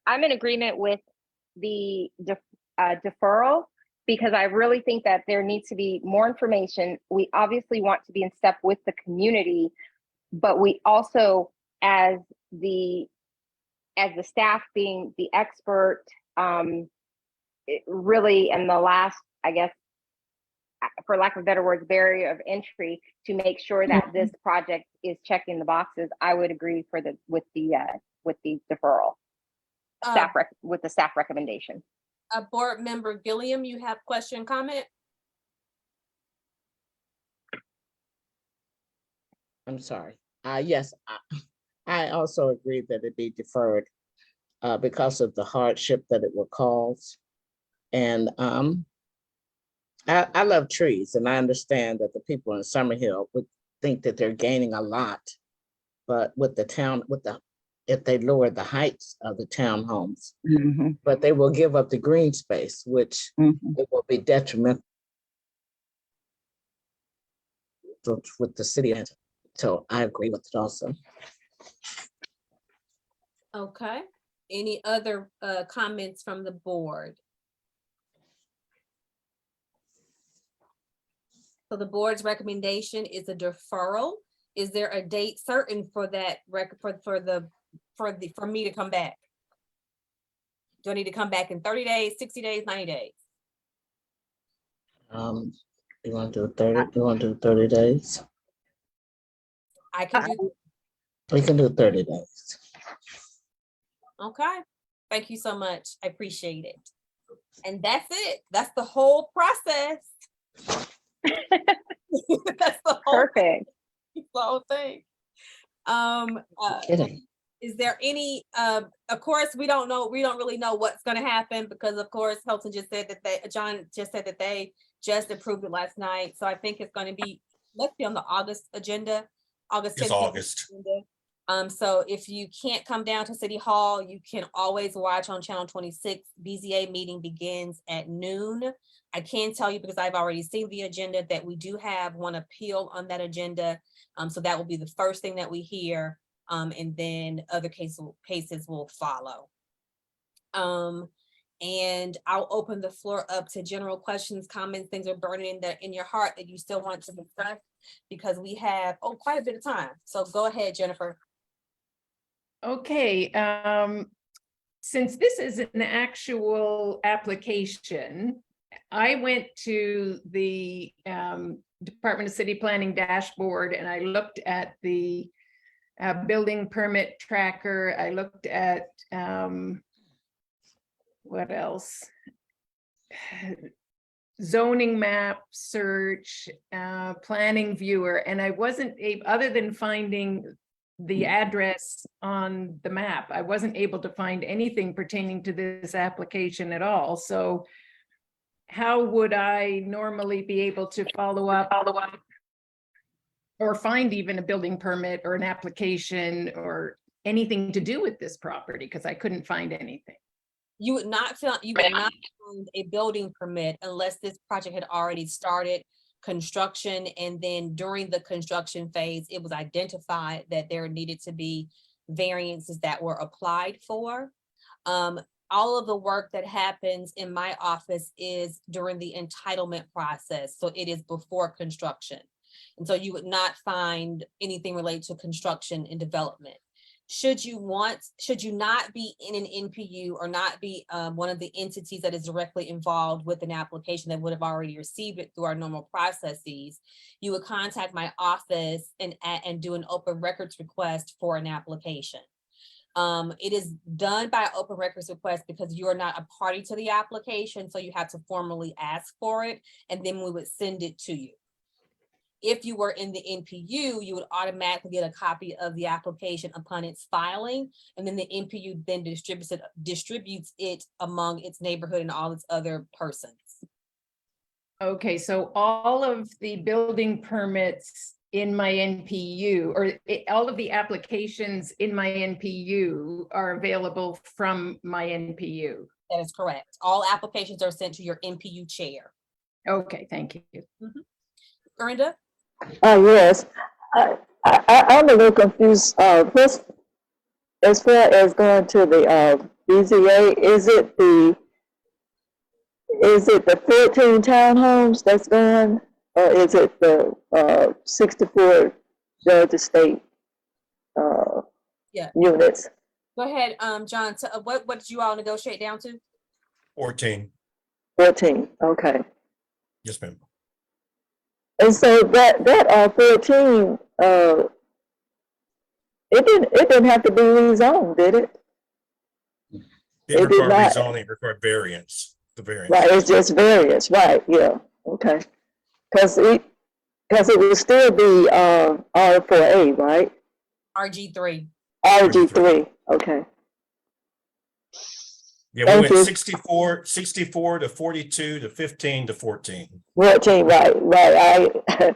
Speaker 12: I'm in agreement with the deferral, because I really think that there needs to be more information. We obviously want to be in step with the community, but we also, as the staff being the expert, really, and the last, I guess, for lack of better words, barrier of entry to make sure that this project is checking the boxes, I would agree with the deferral, with the staff recommendation.
Speaker 4: Board member Gilliam, you have question, comment?
Speaker 15: I'm sorry. Yes, I also agree that it be deferred because of the hardship that it will cause. And I love trees, and I understand that the people in Summerhill would think that they're gaining a lot. But with the town, if they lower the heights of the townhomes, but they will give up the green space, which it will be detrimental with the city. So I agree with it also.
Speaker 4: Okay. Any other comments from the board? So the board's recommendation is a deferral. Is there a date certain for that for me to come back? Do I need to come back in 30 days, 60 days, 90 days?
Speaker 15: You want to do 30? You want to do 30 days?
Speaker 4: I can do,
Speaker 15: We can do 30 days.
Speaker 4: okay. Thank you so much. I appreciate it. And that's it. That's the whole process. That's the whole,
Speaker 12: Perfect.
Speaker 4: the whole thing.
Speaker 15: Kidding.
Speaker 4: Is there any, of course, we don't really know what's gonna happen because of course, Hilton just said that John just said that they just approved it last night. So I think it's gonna be, let's be on the August agenda, August 10th.
Speaker 6: It's August.
Speaker 4: So if you can't come down to City Hall, you can always watch on Channel 26. BZA meeting begins at noon. I can tell you because I've already seen the agenda that we do have one appeal on that agenda. So that will be the first thing that we hear. And then other cases will follow. And I'll open the floor up to general questions, comments, things are burning in your heart that you still want to discuss because we have quite a bit of time. So go ahead, Jennifer.
Speaker 2: Okay, since this is an actual application, I went to the Department of City Planning dashboard and I looked at the building permit tracker. I looked at what else? Zoning map search, planning viewer, and I wasn't able, other than finding the address on the map, I wasn't able to find anything pertaining to this application at all. So how would I normally be able to follow up or find even a building permit or an application or anything to do with this property? Because I couldn't find anything.
Speaker 4: You would not find a building permit unless this project had already started construction, and then during the construction phase, it was identified that there needed to be variances that were applied for. All of the work that happens in my office is during the entitlement process, so it is before construction. And so you would not find anything related to construction and development. Should you not be in an NPU or not be one of the entities that is directly involved with an application that would have already received it through our normal processes, you would contact my office and do an open records request for an application. It is done by open records request because you are not a party to the application, so you have to formally ask for it, and then we would send it to you. If you were in the NPU, you would automatically get a copy of the application upon its filing, and then the NPU then distributes it among its neighborhood and all its other persons.
Speaker 2: Okay, so all of the building permits in my NPU, or all of the applications in my NPU are available from my NPU.
Speaker 4: That is correct. All applications are sent to your NPU chair.
Speaker 2: Okay, thank you.
Speaker 4: Brenda?
Speaker 3: Yes, I'm a little confused. First, as far as going to the BZA, is it the 14 townhomes that's going, or is it the 64 Georgia State units?
Speaker 4: Go ahead, John. What did you all negotiate down to?
Speaker 6: 14.
Speaker 3: 14. Okay.
Speaker 6: Yes, ma'am.
Speaker 3: And so that 14, it didn't have to be rezoned, did it?
Speaker 6: It required rezoning, required variance, the variance.
Speaker 3: Right, it's just variance, right, yeah, okay. Because it would still be R4A, right?
Speaker 4: RG3.
Speaker 3: RG3, okay.
Speaker 6: Yeah, we
Speaker 3: Thank
Speaker 6: went
Speaker 3: you.
Speaker 6: 64 to 42 to 15 to 14.
Speaker 3: 14, right.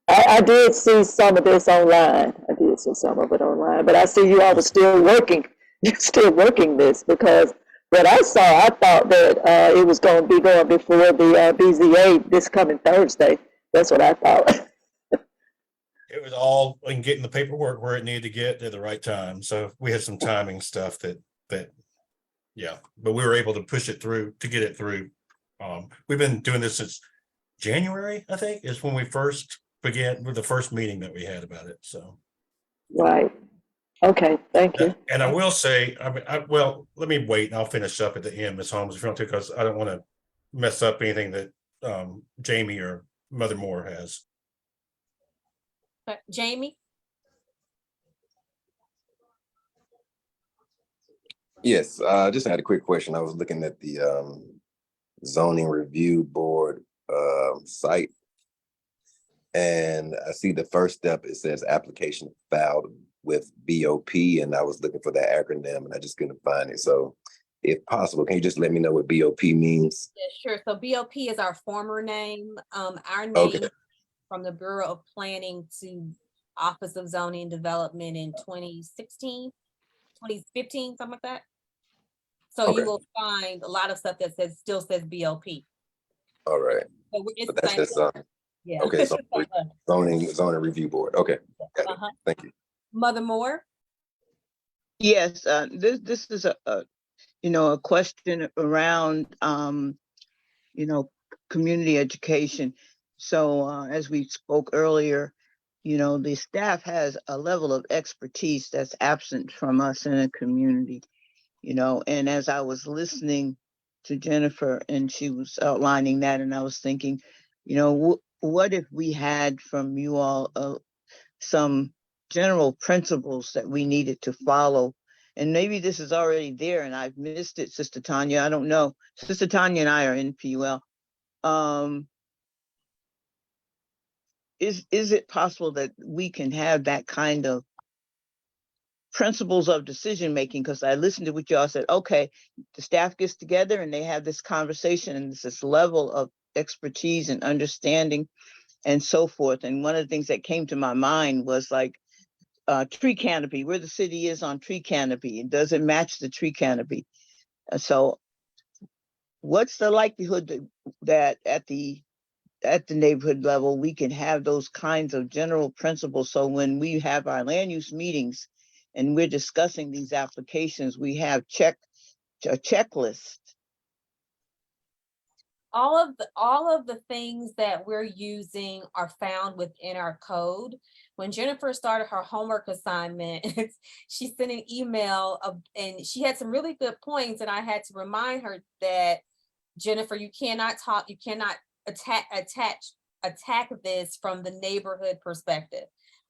Speaker 3: I did see some of this online. I did see some of it online, but I see you all were still working. You're still working this, because what I saw, I thought that it was going to be going before the BZA this coming Thursday. That's what I thought.
Speaker 6: It was all in getting the paperwork where it needed to get at the right time. So we had some timing stuff that, yeah, but we were able to push it through, to get it through. We've been doing this since January, I think, is when we first began with the first meeting that we had about it. So.
Speaker 3: Right. Okay, thank you.
Speaker 6: And I will say, well, let me wait and I'll finish up at the end, Ms. Holmes, if you want to, because I don't want to mess up anything that Jamie or Mother Moore has.
Speaker 4: Jamie?
Speaker 9: Yes, just had a quick question. I was looking at the zoning review board site, and I see the first step, it says application filed with BOP, and I was looking for that acronym and I just couldn't find it. So if possible, can you just let me know what BOP means?
Speaker 4: Yeah, sure. So BOP is our former name. Our name
Speaker 9: Okay.
Speaker 4: from the Bureau of Planning to Office of Zoning and Development in 2016, 2015, something like that. So
Speaker 9: Okay.
Speaker 4: you will find a lot of stuff that still says BOP.
Speaker 9: All right.
Speaker 4: So it's
Speaker 9: But
Speaker 4: the
Speaker 9: that's
Speaker 4: same
Speaker 9: just
Speaker 4: thing. Yeah.
Speaker 9: okay. So zoning review board. Okay. Got it.
Speaker 4: Uh-huh.
Speaker 9: Thank you.
Speaker 4: Mother Moore?
Speaker 13: Yes, this is a question around, community education. So as we spoke earlier, the staff has a level of expertise that's absent from us in a community, and as I was listening to Jennifer and she was outlining that, and I was thinking, what if we had from you all some general principles that we needed to follow? And maybe this is already there and I've missed it, Sister Tanya. I don't know. Sister Tanya and I are in PUL. Is it possible that we can have that kind of principles of decision making? Because I listened to what y'all said. Okay, the staff gets together and they have this conversation, and this level of expertise and understanding and so forth. And one of the things that came to my mind was like tree canopy, where the city is on tree canopy, and does it match the tree canopy? So what's the likelihood that at the neighborhood level we can have those kinds of general principles, so when we have our land use meetings and we're discussing these applications, we have a checklist?
Speaker 4: All of the things that we're using are found within our code. When Jennifer started her homework assignment, she sent an email and she had some really good points, and I had to remind her that, Jennifer, you cannot attack this from the neighborhood perspective.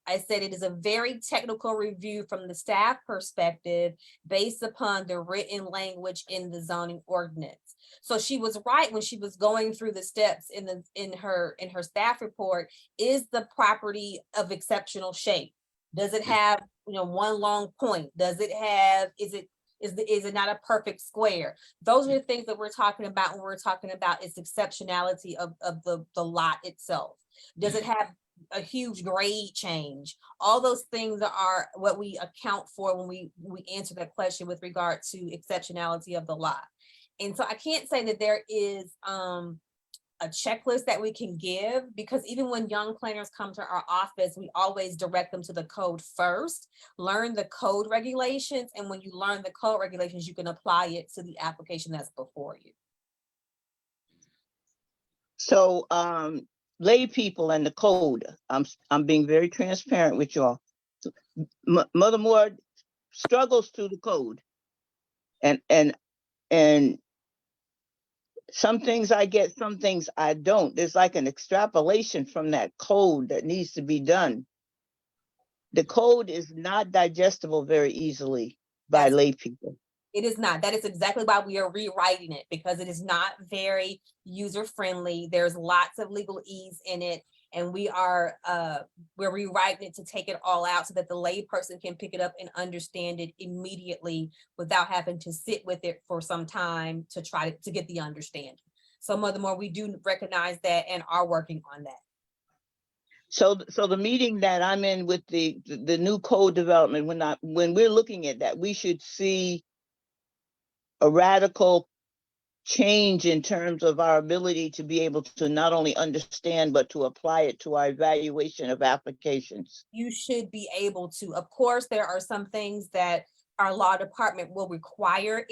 Speaker 4: I said it is a very technical review from the staff perspective based upon the written language in the zoning ordinance. So she was right when she was going through the steps in her staff report. Is the property of exceptional shape? Does it have one long point? Does it have, is it not a perfect square? Those are the things that we're talking about when we're talking about its exceptionality of the lot itself. Does it have a huge grade change? All those things are what we account for when we answer that question with regard to exceptionality of the lot. And so I can't say that there is a checklist that we can give, because even when young planners come to our office, we always direct them to the code first, learn the code regulations, and when you learn the code regulations, you can apply it to the application that's before you.
Speaker 13: So lay people and the code, I'm being very transparent with y'all. Mother Moore struggles through the code, and some things I get, some things I don't. There's like an extrapolation from that code that needs to be done. The code is not digestible very easily by lay people.
Speaker 4: It is not. That is exactly why we are rewriting it, because it is not very user friendly. There's lots of legalese in it. And we're rewriting it to take it all out so that the layperson can pick it up and understand it immediately without having to sit with it for some time to try to get the understanding. So Mother Moore, we do recognize that and are working on that.
Speaker 13: So the meeting that I'm in with the new code development, when we're looking at that, we should see a radical change in terms of our ability to be able to not only understand, but to apply it to our evaluation of applications.
Speaker 4: You should be able to. Of course, there are some things that our law department will require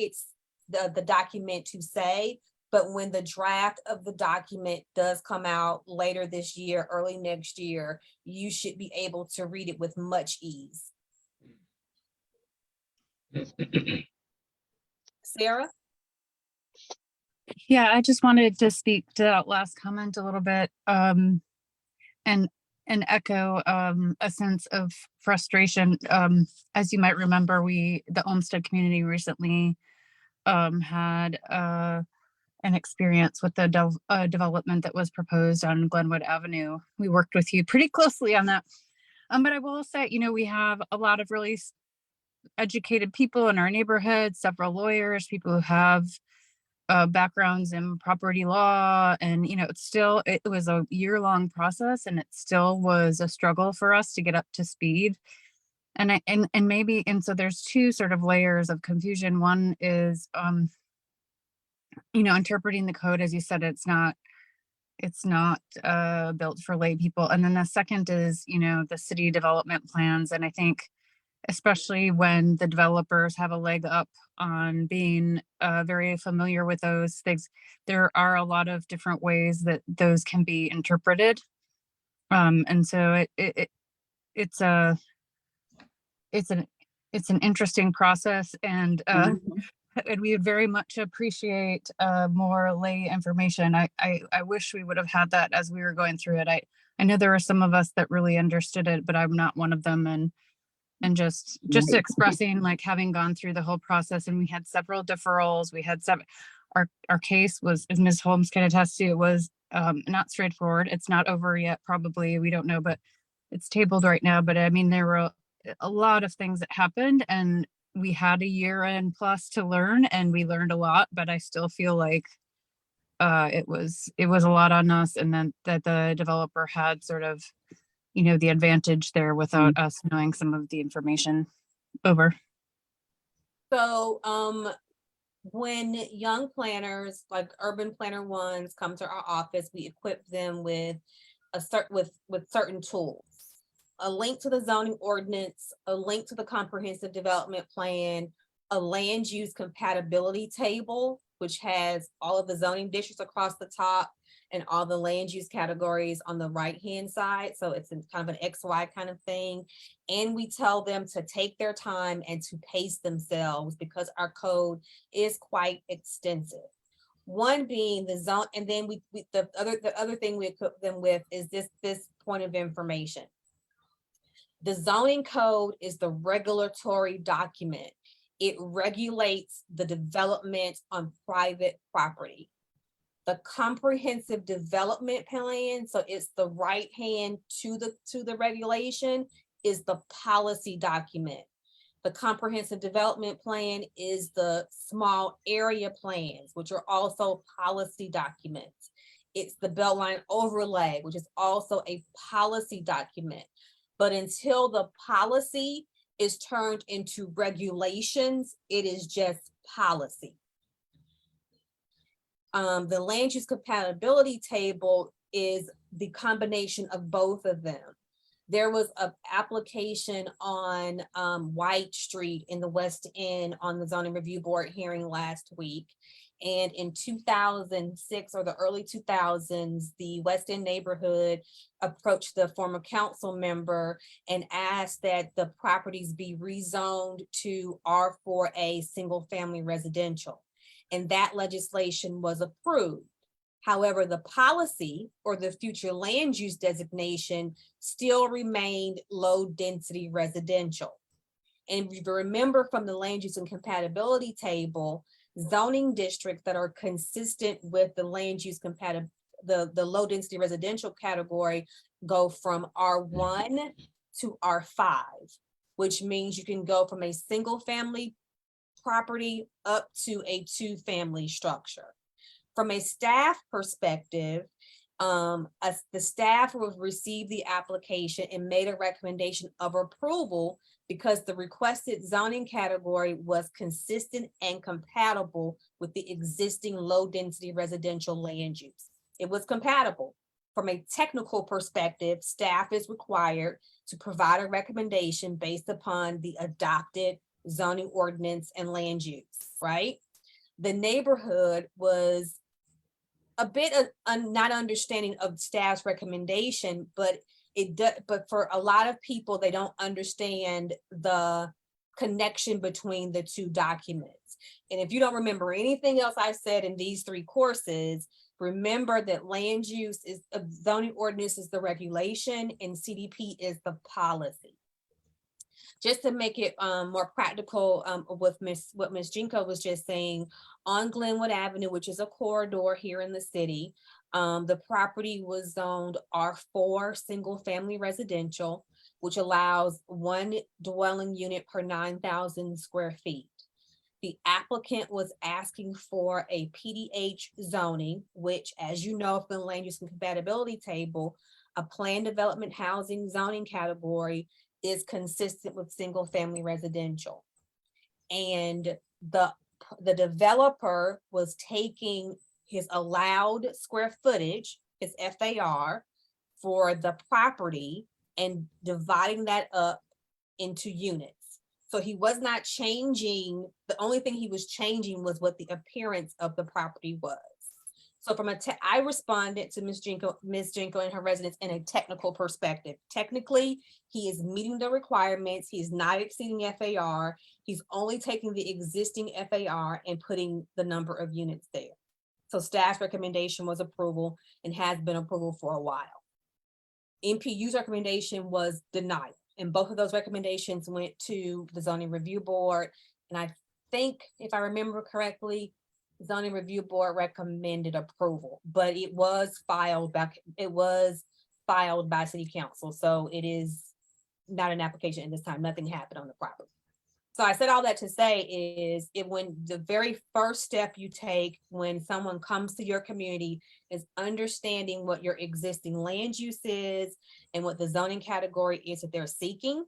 Speaker 4: the document to say, but when the draft of the document does come out later this year, early next year, you should be able to read it with much ease. Sarah?
Speaker 10: Yeah, I just wanted to speak to that last comment a little bit, and echo a sense of frustration. As you might remember, the Olmsted community recently had an experience with the development that was proposed on Glenwood Avenue. We worked with you pretty closely on that. But I will say, we have a lot of really educated people in our neighborhood, several lawyers, people who have backgrounds in property law, and it was a year-long process, and it still was a struggle for us to get up to speed. And so there's two sort of layers of confusion. One is interpreting the code, as you said, it's not built for lay people. And then the second is the city development plans. And I think especially when the developers have a leg up on being very familiar with those things, there are a lot of different ways that those can be interpreted. And so it's an interesting process, and and we would very much appreciate more lay information. I wish we would have had that as we were going through it. I know there are some of us that really understood it, but I'm not one of them. And just expressing, like, having gone through the whole process, and we had several deferrals. We had our case was, as Ms. Holmes can attest to, it was not straightforward. It's not over yet, probably, we don't know, but it's tabled right now. But I mean, there were a lot of things that happened, and we had a year and plus to learn, and we learned a lot, but I still feel like it was a lot on us, and then that the developer had sort of the advantage there without us knowing some of the information. Over.
Speaker 4: So when young planners, like urban planner ones, come to our office, we equip them with certain tools. A link to the zoning ordinance, a link to the comprehensive development plan, a land use compatibility table, which has all of the zoning districts across the top and all the land use categories on the right-hand side. So it's kind of an XY kind of thing. And we tell them to take their time and to pace themselves, because our code is quite extensive. One being the zone, and then the other thing we equip them with is this point of information. The zoning code is the regulatory document. It regulates the development on private property. The comprehensive development plan, so it's the right hand to the regulation, is the policy document. The comprehensive development plan is the small area plans, which are also policy documents. It's the Beltline overlay, which is also a policy document. But until the policy is turned into regulations, it is just policy. The land use compatibility table is the combination of both of them. There was an application on White Street in the West End on the zoning review board hearing last week. And in 2006 or the early 2000s, the West End neighborhood approached the former council member and asked that the properties be rezoned to R4A single family residential. And that legislation was approved. However, the policy or the future land use designation still remained low density residential. And if you remember from the land use and compatibility table, zoning districts that are consistent with the land use the low density residential category go from R1 to R5, which means you can go from a single family property up to a 2-family structure. From a staff perspective, as the staff will receive the application and made a recommendation of approval because the requested zoning category was consistent and compatible with the existing low density residential land use. It was compatible. From a technical perspective, staff is required to provide a recommendation based upon the adopted zoning ordinance and land use, right? The neighborhood was a bit of not understanding of staff's recommendation, but but for a lot of people, they don't understand the connection between the two documents. And if you don't remember anything else I've said in these 3 courses, remember that land use is zoning ordinance is the regulation and CDP is the policy. Just to make it more practical with what Ms. Jinko was just saying, on Glenwood Avenue, which is a corridor here in the city, the property was zoned R4 single family residential, which allows 1 dwelling unit per 9,000 square feet. The applicant was asking for a PDH zoning, which, as you know, from the land use and compatibility table, a planned development housing zoning category is consistent with single family residential. And the developer was taking his allowed square footage, his FAR, for the property and dividing that up into units. So he was not changing, the only thing he was changing was what the appearance of the property was. So I responded to Ms. Jinko and her residents in a technical perspective. Technically, he is meeting the requirements. He is not exceeding FAR. He's only taking the existing FAR and putting the number of units there. So staff's recommendation was approval and has been approval for a while. NPU's recommendation was denied. And both of those recommendations went to the zoning review board. And I think, if I remember correctly, zoning review board recommended approval, but it was filed back, it was filed by city council. So it is not an application at this time. Nothing happened on the property. So I said all that to say is when the very first step you take when someone comes to your community is understanding what your existing land use is and what the zoning category is that they're seeking.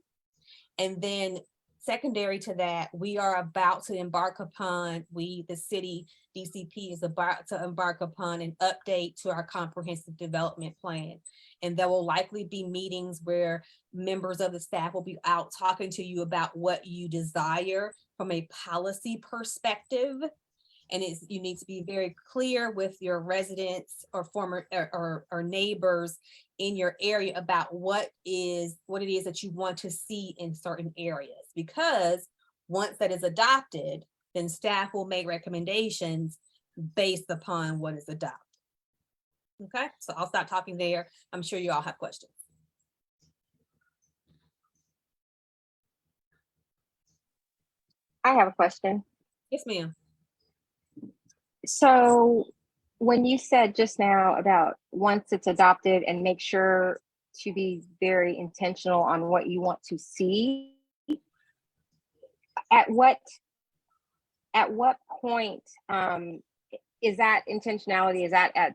Speaker 4: And then secondary to that, we are about to embark upon, the city DCP is about to embark upon an update to our comprehensive development plan. And there will likely be meetings where members of the staff will be out talking to you about what you desire from a policy perspective. And you need to be very clear with your residents or former or neighbors in your area about what it is that you want to see in certain areas. Because once that is adopted, then staff will make recommendations based upon what is adopted. Okay, so I'll stop talking there. I'm sure you all have questions.
Speaker 12: I have a question.
Speaker 4: Yes, ma'am.
Speaker 12: So when you said just now about once it's adopted and make sure to be very intentional on what you want to see, at what point is that intentionality? Is that at,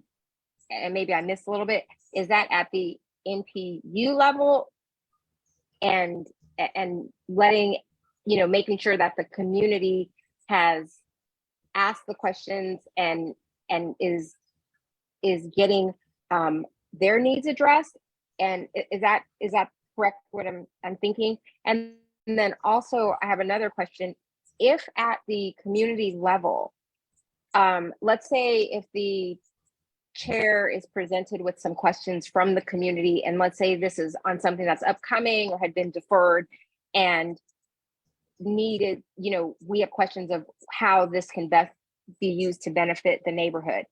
Speaker 12: and maybe I missed a little bit, is that at the NPU level and letting, making sure that the community has asked the questions and is getting their needs addressed? And is that correct what I'm thinking? And then also I have another question. If at the community level, let's say if the chair is presented with some questions from the community, and let's say this is on something that's upcoming or had been deferred and needed, we have questions of how this can best be used to benefit the neighborhood.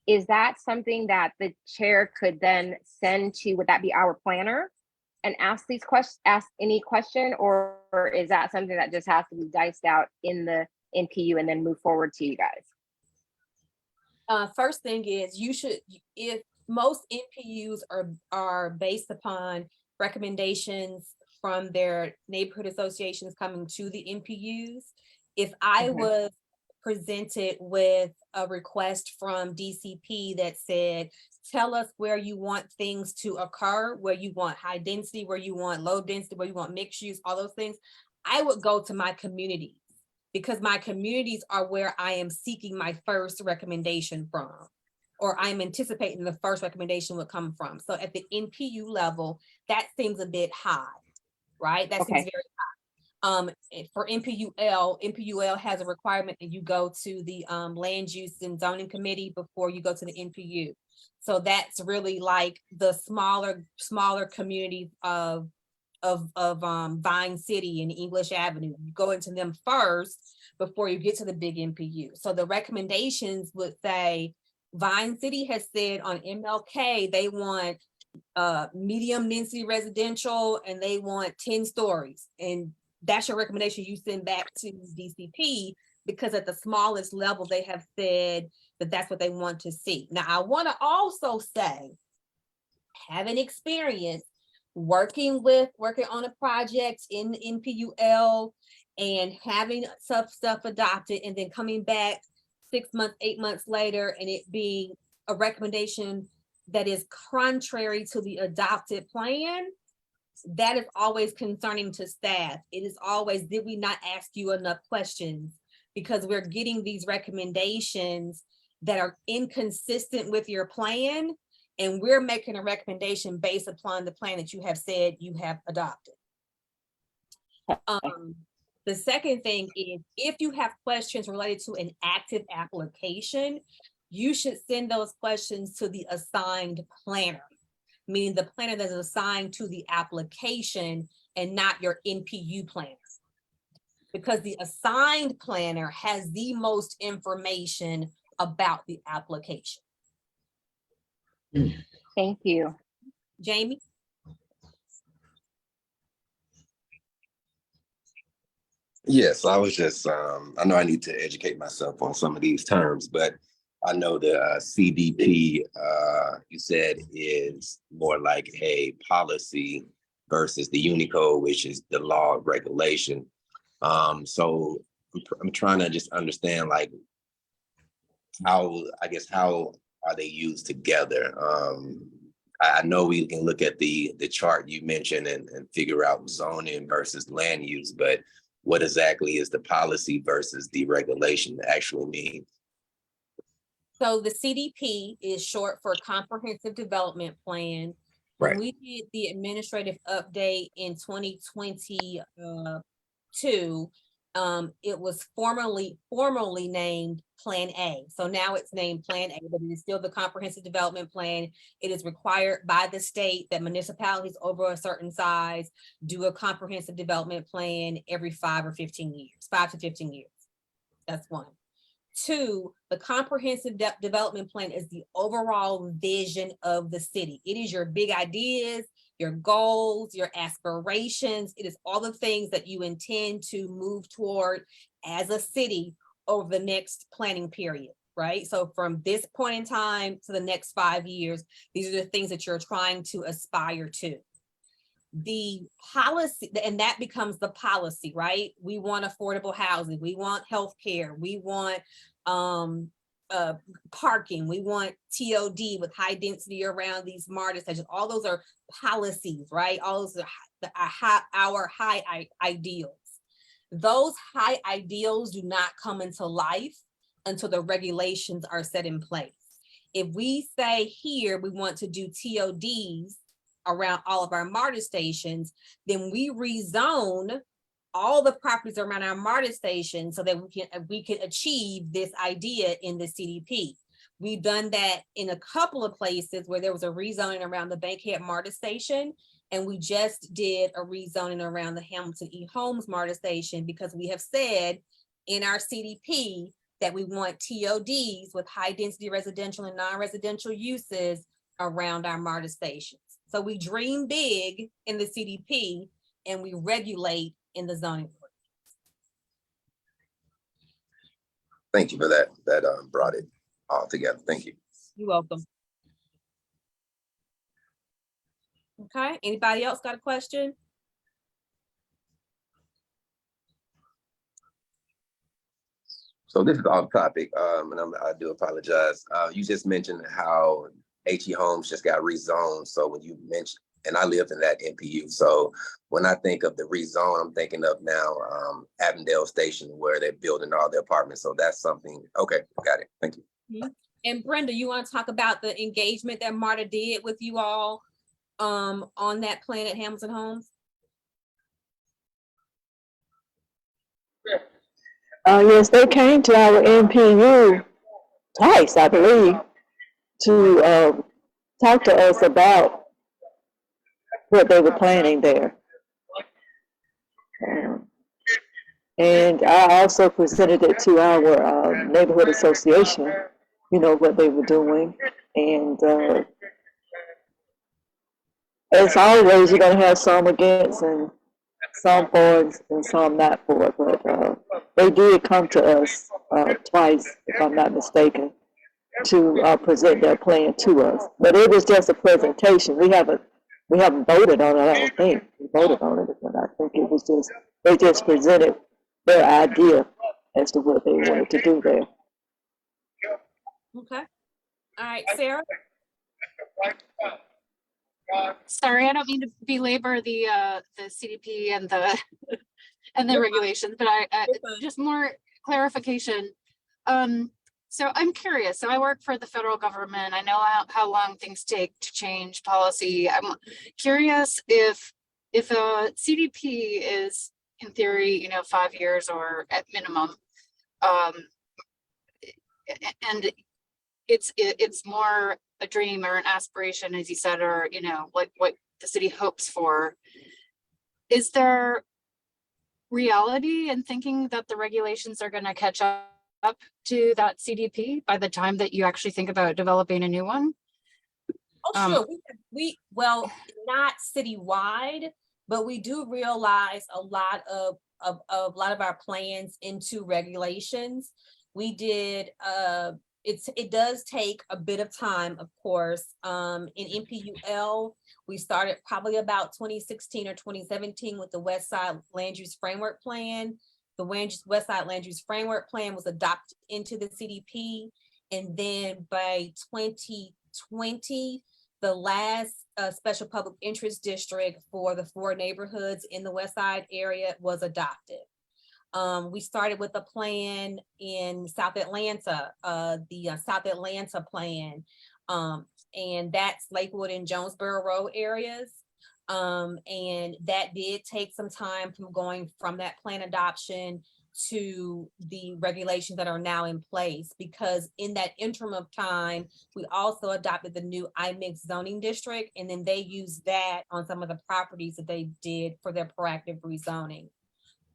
Speaker 12: Is that something that the chair could then send to, would that be our planner and ask these questions, ask any question, or is that something that just has to be diced out in the NPU and then move forward to you guys?
Speaker 4: First thing is you should, if most NPUs are based upon recommendations from their neighborhood associations coming to the NPUs. If I
Speaker 12: Okay.
Speaker 4: was presented with a request from DCP that said, tell us where you want things to occur, where you want high density, where you want low density, where you want mixed use, all those things, I would go to my communities, because my communities are where I am seeking my first recommendation from, or I'm anticipating the first recommendation would come from. So at the NPU level, that seems a bit high, right? That seems
Speaker 12: Okay.
Speaker 4: very high. For NPUL has a requirement that you go to the land use and zoning committee before you go to the NPU. So that's really like the smaller communities of Vine City and English Avenue. You go into them first before you get to the big NPU. So the recommendations would say, Vine City has said on MLK, they want medium density residential and they want 10 stories. And that's your recommendation you send back to DCP, because at the smallest level, they have said that that's what they want to see. Now, I want to also say, having experience working on a project in the NPUL and having stuff adopted and then coming back 6 months, 8 months later, and it being a recommendation that is contrary to the adopted plan, that is always concerning to staff. It is always, did we not ask you enough questions? Because we're getting these recommendations that are inconsistent with your plan, and we're making a recommendation based upon the plan that you have said you have adopted. The second thing is, if you have questions related to an active application, you should send those questions to the assigned planner, meaning the planner that is assigned to the application and not your NPU planner. Because the assigned planner has the most information about the application.
Speaker 12: Thank you.
Speaker 4: Jamie?
Speaker 9: Yes, I was just, I know I need to educate myself on some of these terms, but I know the CDP, you said, is more like a policy versus the Unicode, which is the law of regulation. So I'm trying to just understand, like, how are they used together? I know we can look at the chart you mentioned and figure out zoning versus land use, but what exactly is the policy versus the regulation actually mean?
Speaker 4: So the CDP is short for Comprehensive Development Plan. When we did the administrative update in 2022, it was formally named Plan A. So now it's named Plan A, but it is still the Comprehensive Development Plan. It is required by the state that municipalities over a certain size do a comprehensive development plan every 5 to 15 years. That's one. Two, the comprehensive development plan is the overall vision of the city. It is your big ideas, your goals, your aspirations. It is all the things that you intend to move toward as a city over the next planning period, right? So from this point in time to the next 5 years, these are the things that you're trying to aspire to. The policy, and that becomes the policy, right? We want affordable housing, we want healthcare, we want parking, we want TOD with high density around these MARTA stations. All those are policies, right? All those are our high ideals. Those high ideals do not come into life until the regulations are set in place. If we say here we want to do TODs around all of our MARTA stations, then we rezone all the properties around our MARTA station so that we can achieve this idea in the CDP. We've done that in a couple of places where there was a rezoning around the Bankhead MARTA station, and we just did a rezoning around the Hamilton E. Holmes MARTA station, because we have said in our CDP that we want TODs with high density residential and non-residential uses around our MARTA stations. So we dream big in the CDP and we regulate in the zoning.
Speaker 9: Thank you for that. That brought it all together. Thank you.
Speaker 4: You're welcome. Okay, anybody else got a question?
Speaker 9: So this is off topic, and I do apologize. You just mentioned how HE Homes just got rezoned. So when you mentioned, and I live in that NPU, so when I think of the rezone, I'm thinking of now Avondale Station where they're building all their apartments. So that's something. Okay, got it. Thank you.
Speaker 4: And Brenda, you want to talk about the engagement that Marta did with you all on that plan at Hamilton Homes?
Speaker 3: Yes, they came to our NPU twice, I believe, to talk to us about what they were planning there. And I also presented it to our neighborhood association, you know, what they were doing. And as always, you're going to have some against and some for and some not for, but they did come to us twice, if I'm not mistaken, to present their plan to us. But it was just a presentation. We haven't voted on it, I don't think. We voted on it, but I think it was just, they just presented their idea as to what they wanted to do there.
Speaker 4: Okay. All right, Sarah.
Speaker 10: Sorry, I don't mean to belabor the CDP and the and the regulations, but I just more clarification. So I'm curious. So I work for the federal government. I know how long things take to change policy. I'm curious if a CDP is in theory, 5 years or at minimum, and it's more a dream or an aspiration, as you said, or like what the city hopes for. Is there reality in thinking that the regulations are going to catch up to that CDP by the time that you actually think about developing a new one?
Speaker 4: Oh, sure. Well, not citywide, but we do realize a lot of our plans into regulations. We did it does take a bit of time, of course. In NPUL, we started probably about 2016 or 2017 with the West Side Land Use Framework Plan. The West Side Land Use Framework Plan was adopted into the CDP. And then by 2020, the last special public interest district for the 4 neighborhoods in the West Side area was adopted. We started with a plan in South Atlanta, the South Atlanta plan, and that's Lakewood and Jonesboro Road areas. And that did take some time from going from that plan adoption to the regulations that are now in place, because in that interim of time, we also adopted the new IMIX zoning district, and then they used that on some of the properties that they did for their proactive rezoning.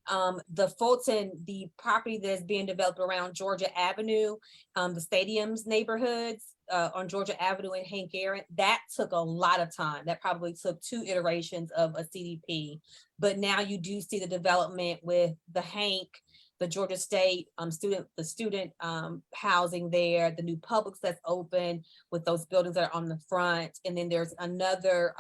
Speaker 4: The Fulton, the property that's being developed around Georgia Avenue, the stadiums neighborhoods on Georgia Avenue and Hank Aaron, that took a lot of time. That probably took 2 iterations of a CDP. But now you do see the development with the Hank, the Georgia State student housing there, the new Publix that's open with those buildings that are on the front. And then there's another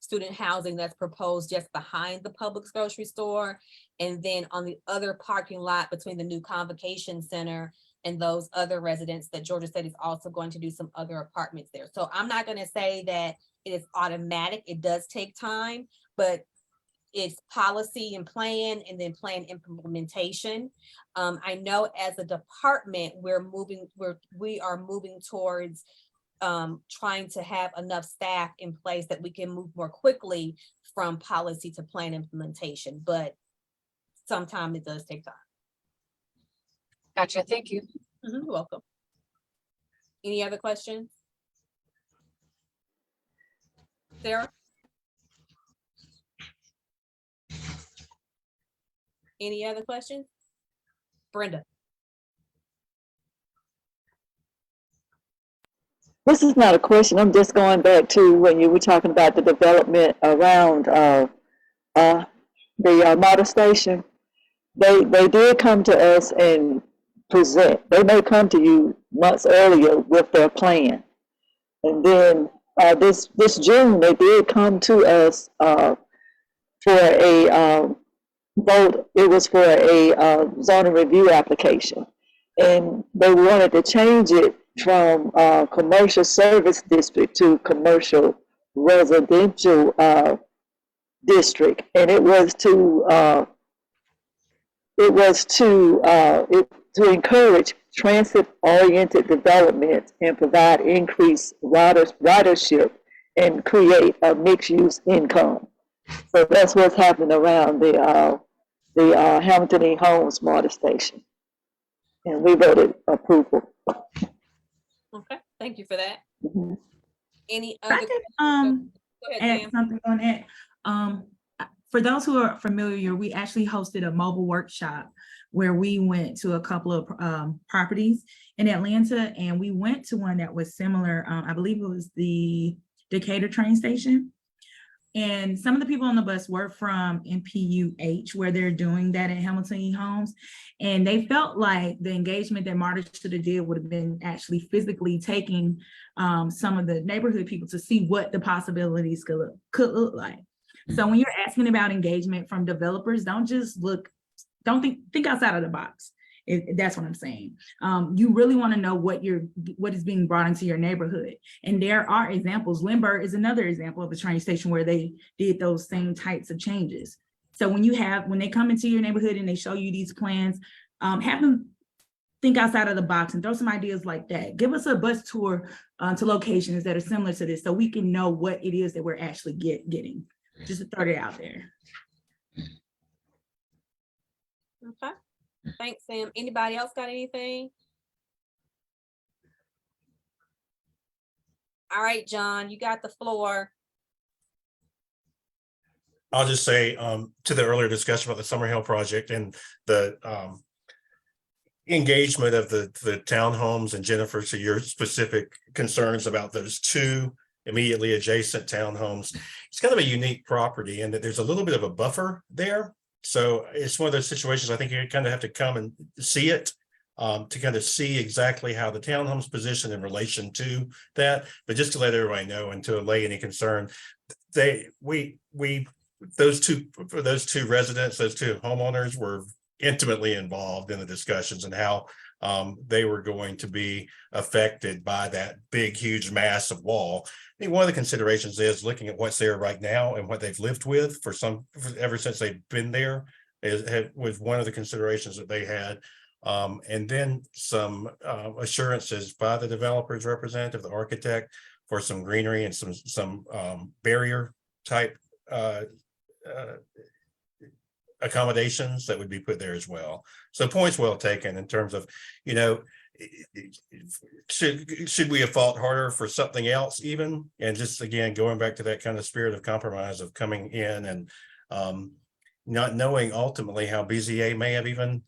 Speaker 4: student housing that's proposed just behind the Publix grocery store. And then on the other parking lot between the new Convocation Center and those other residents, that Georgia State is also going to do some other apartments there. So I'm not going to say that it is automatic. It does take time, but it's policy and plan, and then plan implementation. I know as a department, we are moving towards trying to have enough staff in place that we can move more quickly from policy to plan implementation, but sometimes it does take time.
Speaker 10: Gotcha. Thank you.
Speaker 4: You're welcome. Any other questions? Sarah? Any other questions? Brenda?
Speaker 3: This is not a question. I'm just going back to when you were talking about the development around the model station. They did come to us and present. They may come to you months earlier with their plan. And then this June, they did come to us, for a, vote. It was for a, zoning review application. And they wanted to change it from, commercial service district to commercial residential, district. And it was to, to encourage transit-oriented development and provide increased ridership and create a mixed-use income. So that's what's happening around the Hamilton E. Holmes Marta Station. And we voted approval.
Speaker 4: Okay, thank you for that.
Speaker 3: Mhm.
Speaker 4: Any
Speaker 1: If I
Speaker 4: other?
Speaker 1: could,
Speaker 4: Go ahead,
Speaker 1: add
Speaker 4: Sam.
Speaker 1: something on that. For those who are familiar, we actually hosted a mobile workshop where we went to a couple of properties in Atlanta, and we went to one that was similar. I believe it was the Decatur train station. And some of the people on the bus were from MPUH, where they're doing that at Hamilton E. Holmes. And they felt like the engagement that Marta should have did would have been actually physically taking some of the neighborhood people to see what the possibilities could look like. So when you're asking about engagement from developers, don't think outside of the box. That's what I'm saying. You really want to know what is being brought into your neighborhood. And there are examples. Lindbergh is another example of a train station where they did those same types of changes. So when they come into your neighborhood and they show you these plans, have them think outside of the box and throw some ideas like that. Give us a bus tour to locations that are similar to this so we can know what it is that we're actually getting. Just to throw it out there.
Speaker 4: Okay, thanks, Sam. Anybody else got anything? All right, John, you got the floor.
Speaker 6: I'll just say to the earlier discussion about the Summer Hill project and the engagement of the townhomes, and Jennifer, to your specific concerns about those two immediately adjacent townhomes. It's kind of a unique property in that there's a little bit of a buffer there. So it's one of those situations I think you kind of have to come and see it to kind of see exactly how the townhomes position in relation to that. But just to let everybody know and to allay any concern, those two residents, those two homeowners were intimately involved in the discussions and how they were going to be affected by that big, huge, massive wall. I think one of the considerations is looking at what's there right now and what they've lived with ever since they've been there was one of the considerations that they had. And then some assurances by the developer's representative, the architect, for some greenery and some barrier type accommodations that would be put there as well. So points well taken in terms of, should we have fought harder for something else even? And just again, going back to that kind of spirit of compromise of coming in and not knowing ultimately how BZA may have even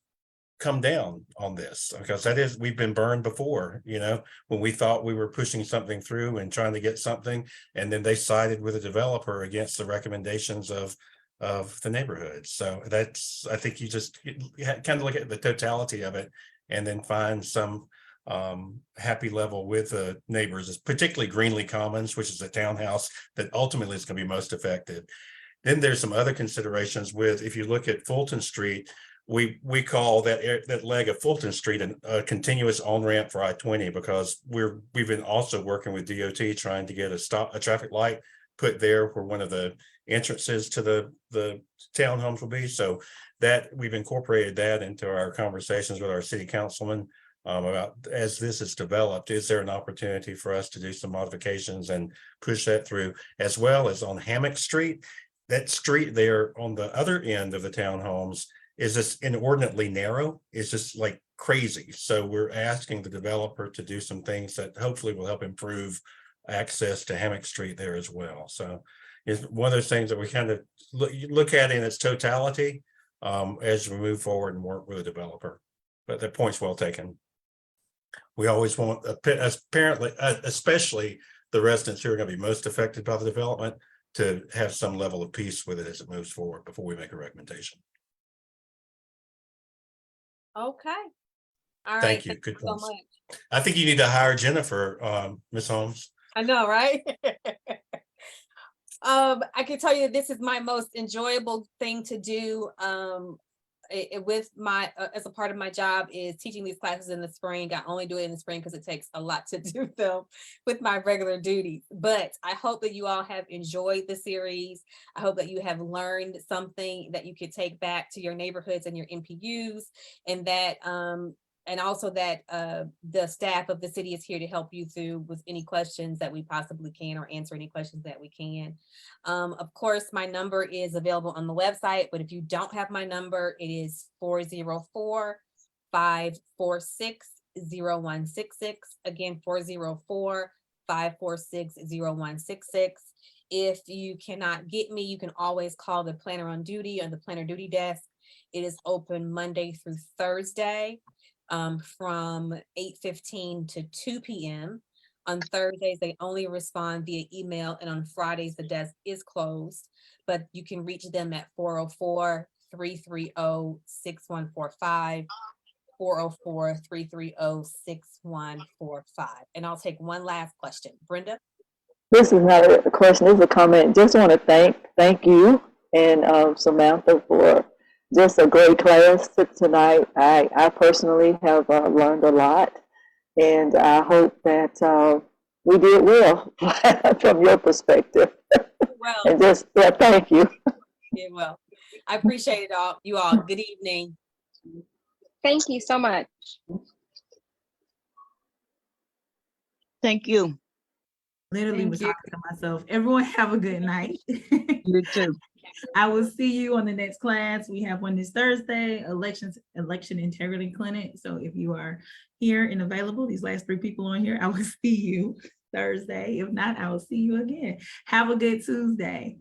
Speaker 6: come down on this, because we've been burned before, when we thought we were pushing something through and trying to get something, and then they sided with a developer against the recommendations of the neighborhood. So I think you kind of look at the totality of it and then find some happy level with the neighbors, particularly Greenlee Commons, which is a townhouse that ultimately is going to be most affected. Then there's some other considerations if you look at Fulton Street, we call that leg of Fulton Street a continuous on-ramp for I-20, because we've been also working with DOT trying to get a traffic light put there where one of the entrances to the townhomes will be. So that we've incorporated that into our conversations with our city councilman about, as this is developed, is there an opportunity for us to do some modifications and push that through, as well as on Hammock Street. That street there on the other end of the townhomes is just inordinately narrow. It's just like crazy. So we're asking the developer to do some things that hopefully will help improve access to Hammock Street there as well. So it's one of those things that we kind of look at in its totality as we move forward and work with a developer. But the point's well taken. We always want, apparently, especially the residents who are going to be most affected by the development, to have some level of peace with it as it moves forward before we make a recommendation.
Speaker 4: Okay. All right.
Speaker 6: Thank you. Good
Speaker 4: so
Speaker 6: points.
Speaker 4: much.
Speaker 6: I think you need to hire Jennifer, Ms. Holmes.
Speaker 4: I know, right? I can tell you this is my most enjoyable thing to do. With my as a part of my job is teaching these classes in the spring. I only do it in the spring because it takes a lot to do them with my regular duties. But I hope that you all have enjoyed the series. I hope that you have learned something that you could take back to your neighborhoods and your NPUs, and that and also that the staff of the city is here to help you through with any questions that we possibly can, or answer any questions that we can. Of course, my number is available on the website, but if you don't have my number, it is 404-546-0166. Again, 404-546-0166. If you cannot get me, you can always call the planner on duty on the planner duty desk. It is open Monday through Thursday, from 8:15 to 2 p.m. On Thursdays, they only respond via email, and on Fridays, the desk is closed, but you can reach them at 404-330-6145, 404-330-6145. And I'll take one last question. Brenda?
Speaker 3: This is not a question, this is a comment. Just want to thank you and Samantha for just a great class tonight. I personally have learned a lot, and I hope that we did well from your perspective.
Speaker 4: Well,
Speaker 3: And just, thank you.
Speaker 4: yeah, well, I appreciate it all. You all, good evening.
Speaker 12: Thank you so much.
Speaker 13: Thank you.
Speaker 1: Literally was talking to myself. Everyone have a good night.
Speaker 13: You too.
Speaker 1: I will see you on the next class. We have one this Thursday, election integrity clinic. So if you are here and available, these last 3 people on here, I will see you Thursday. If not, I will see you again. Have a good Tuesday.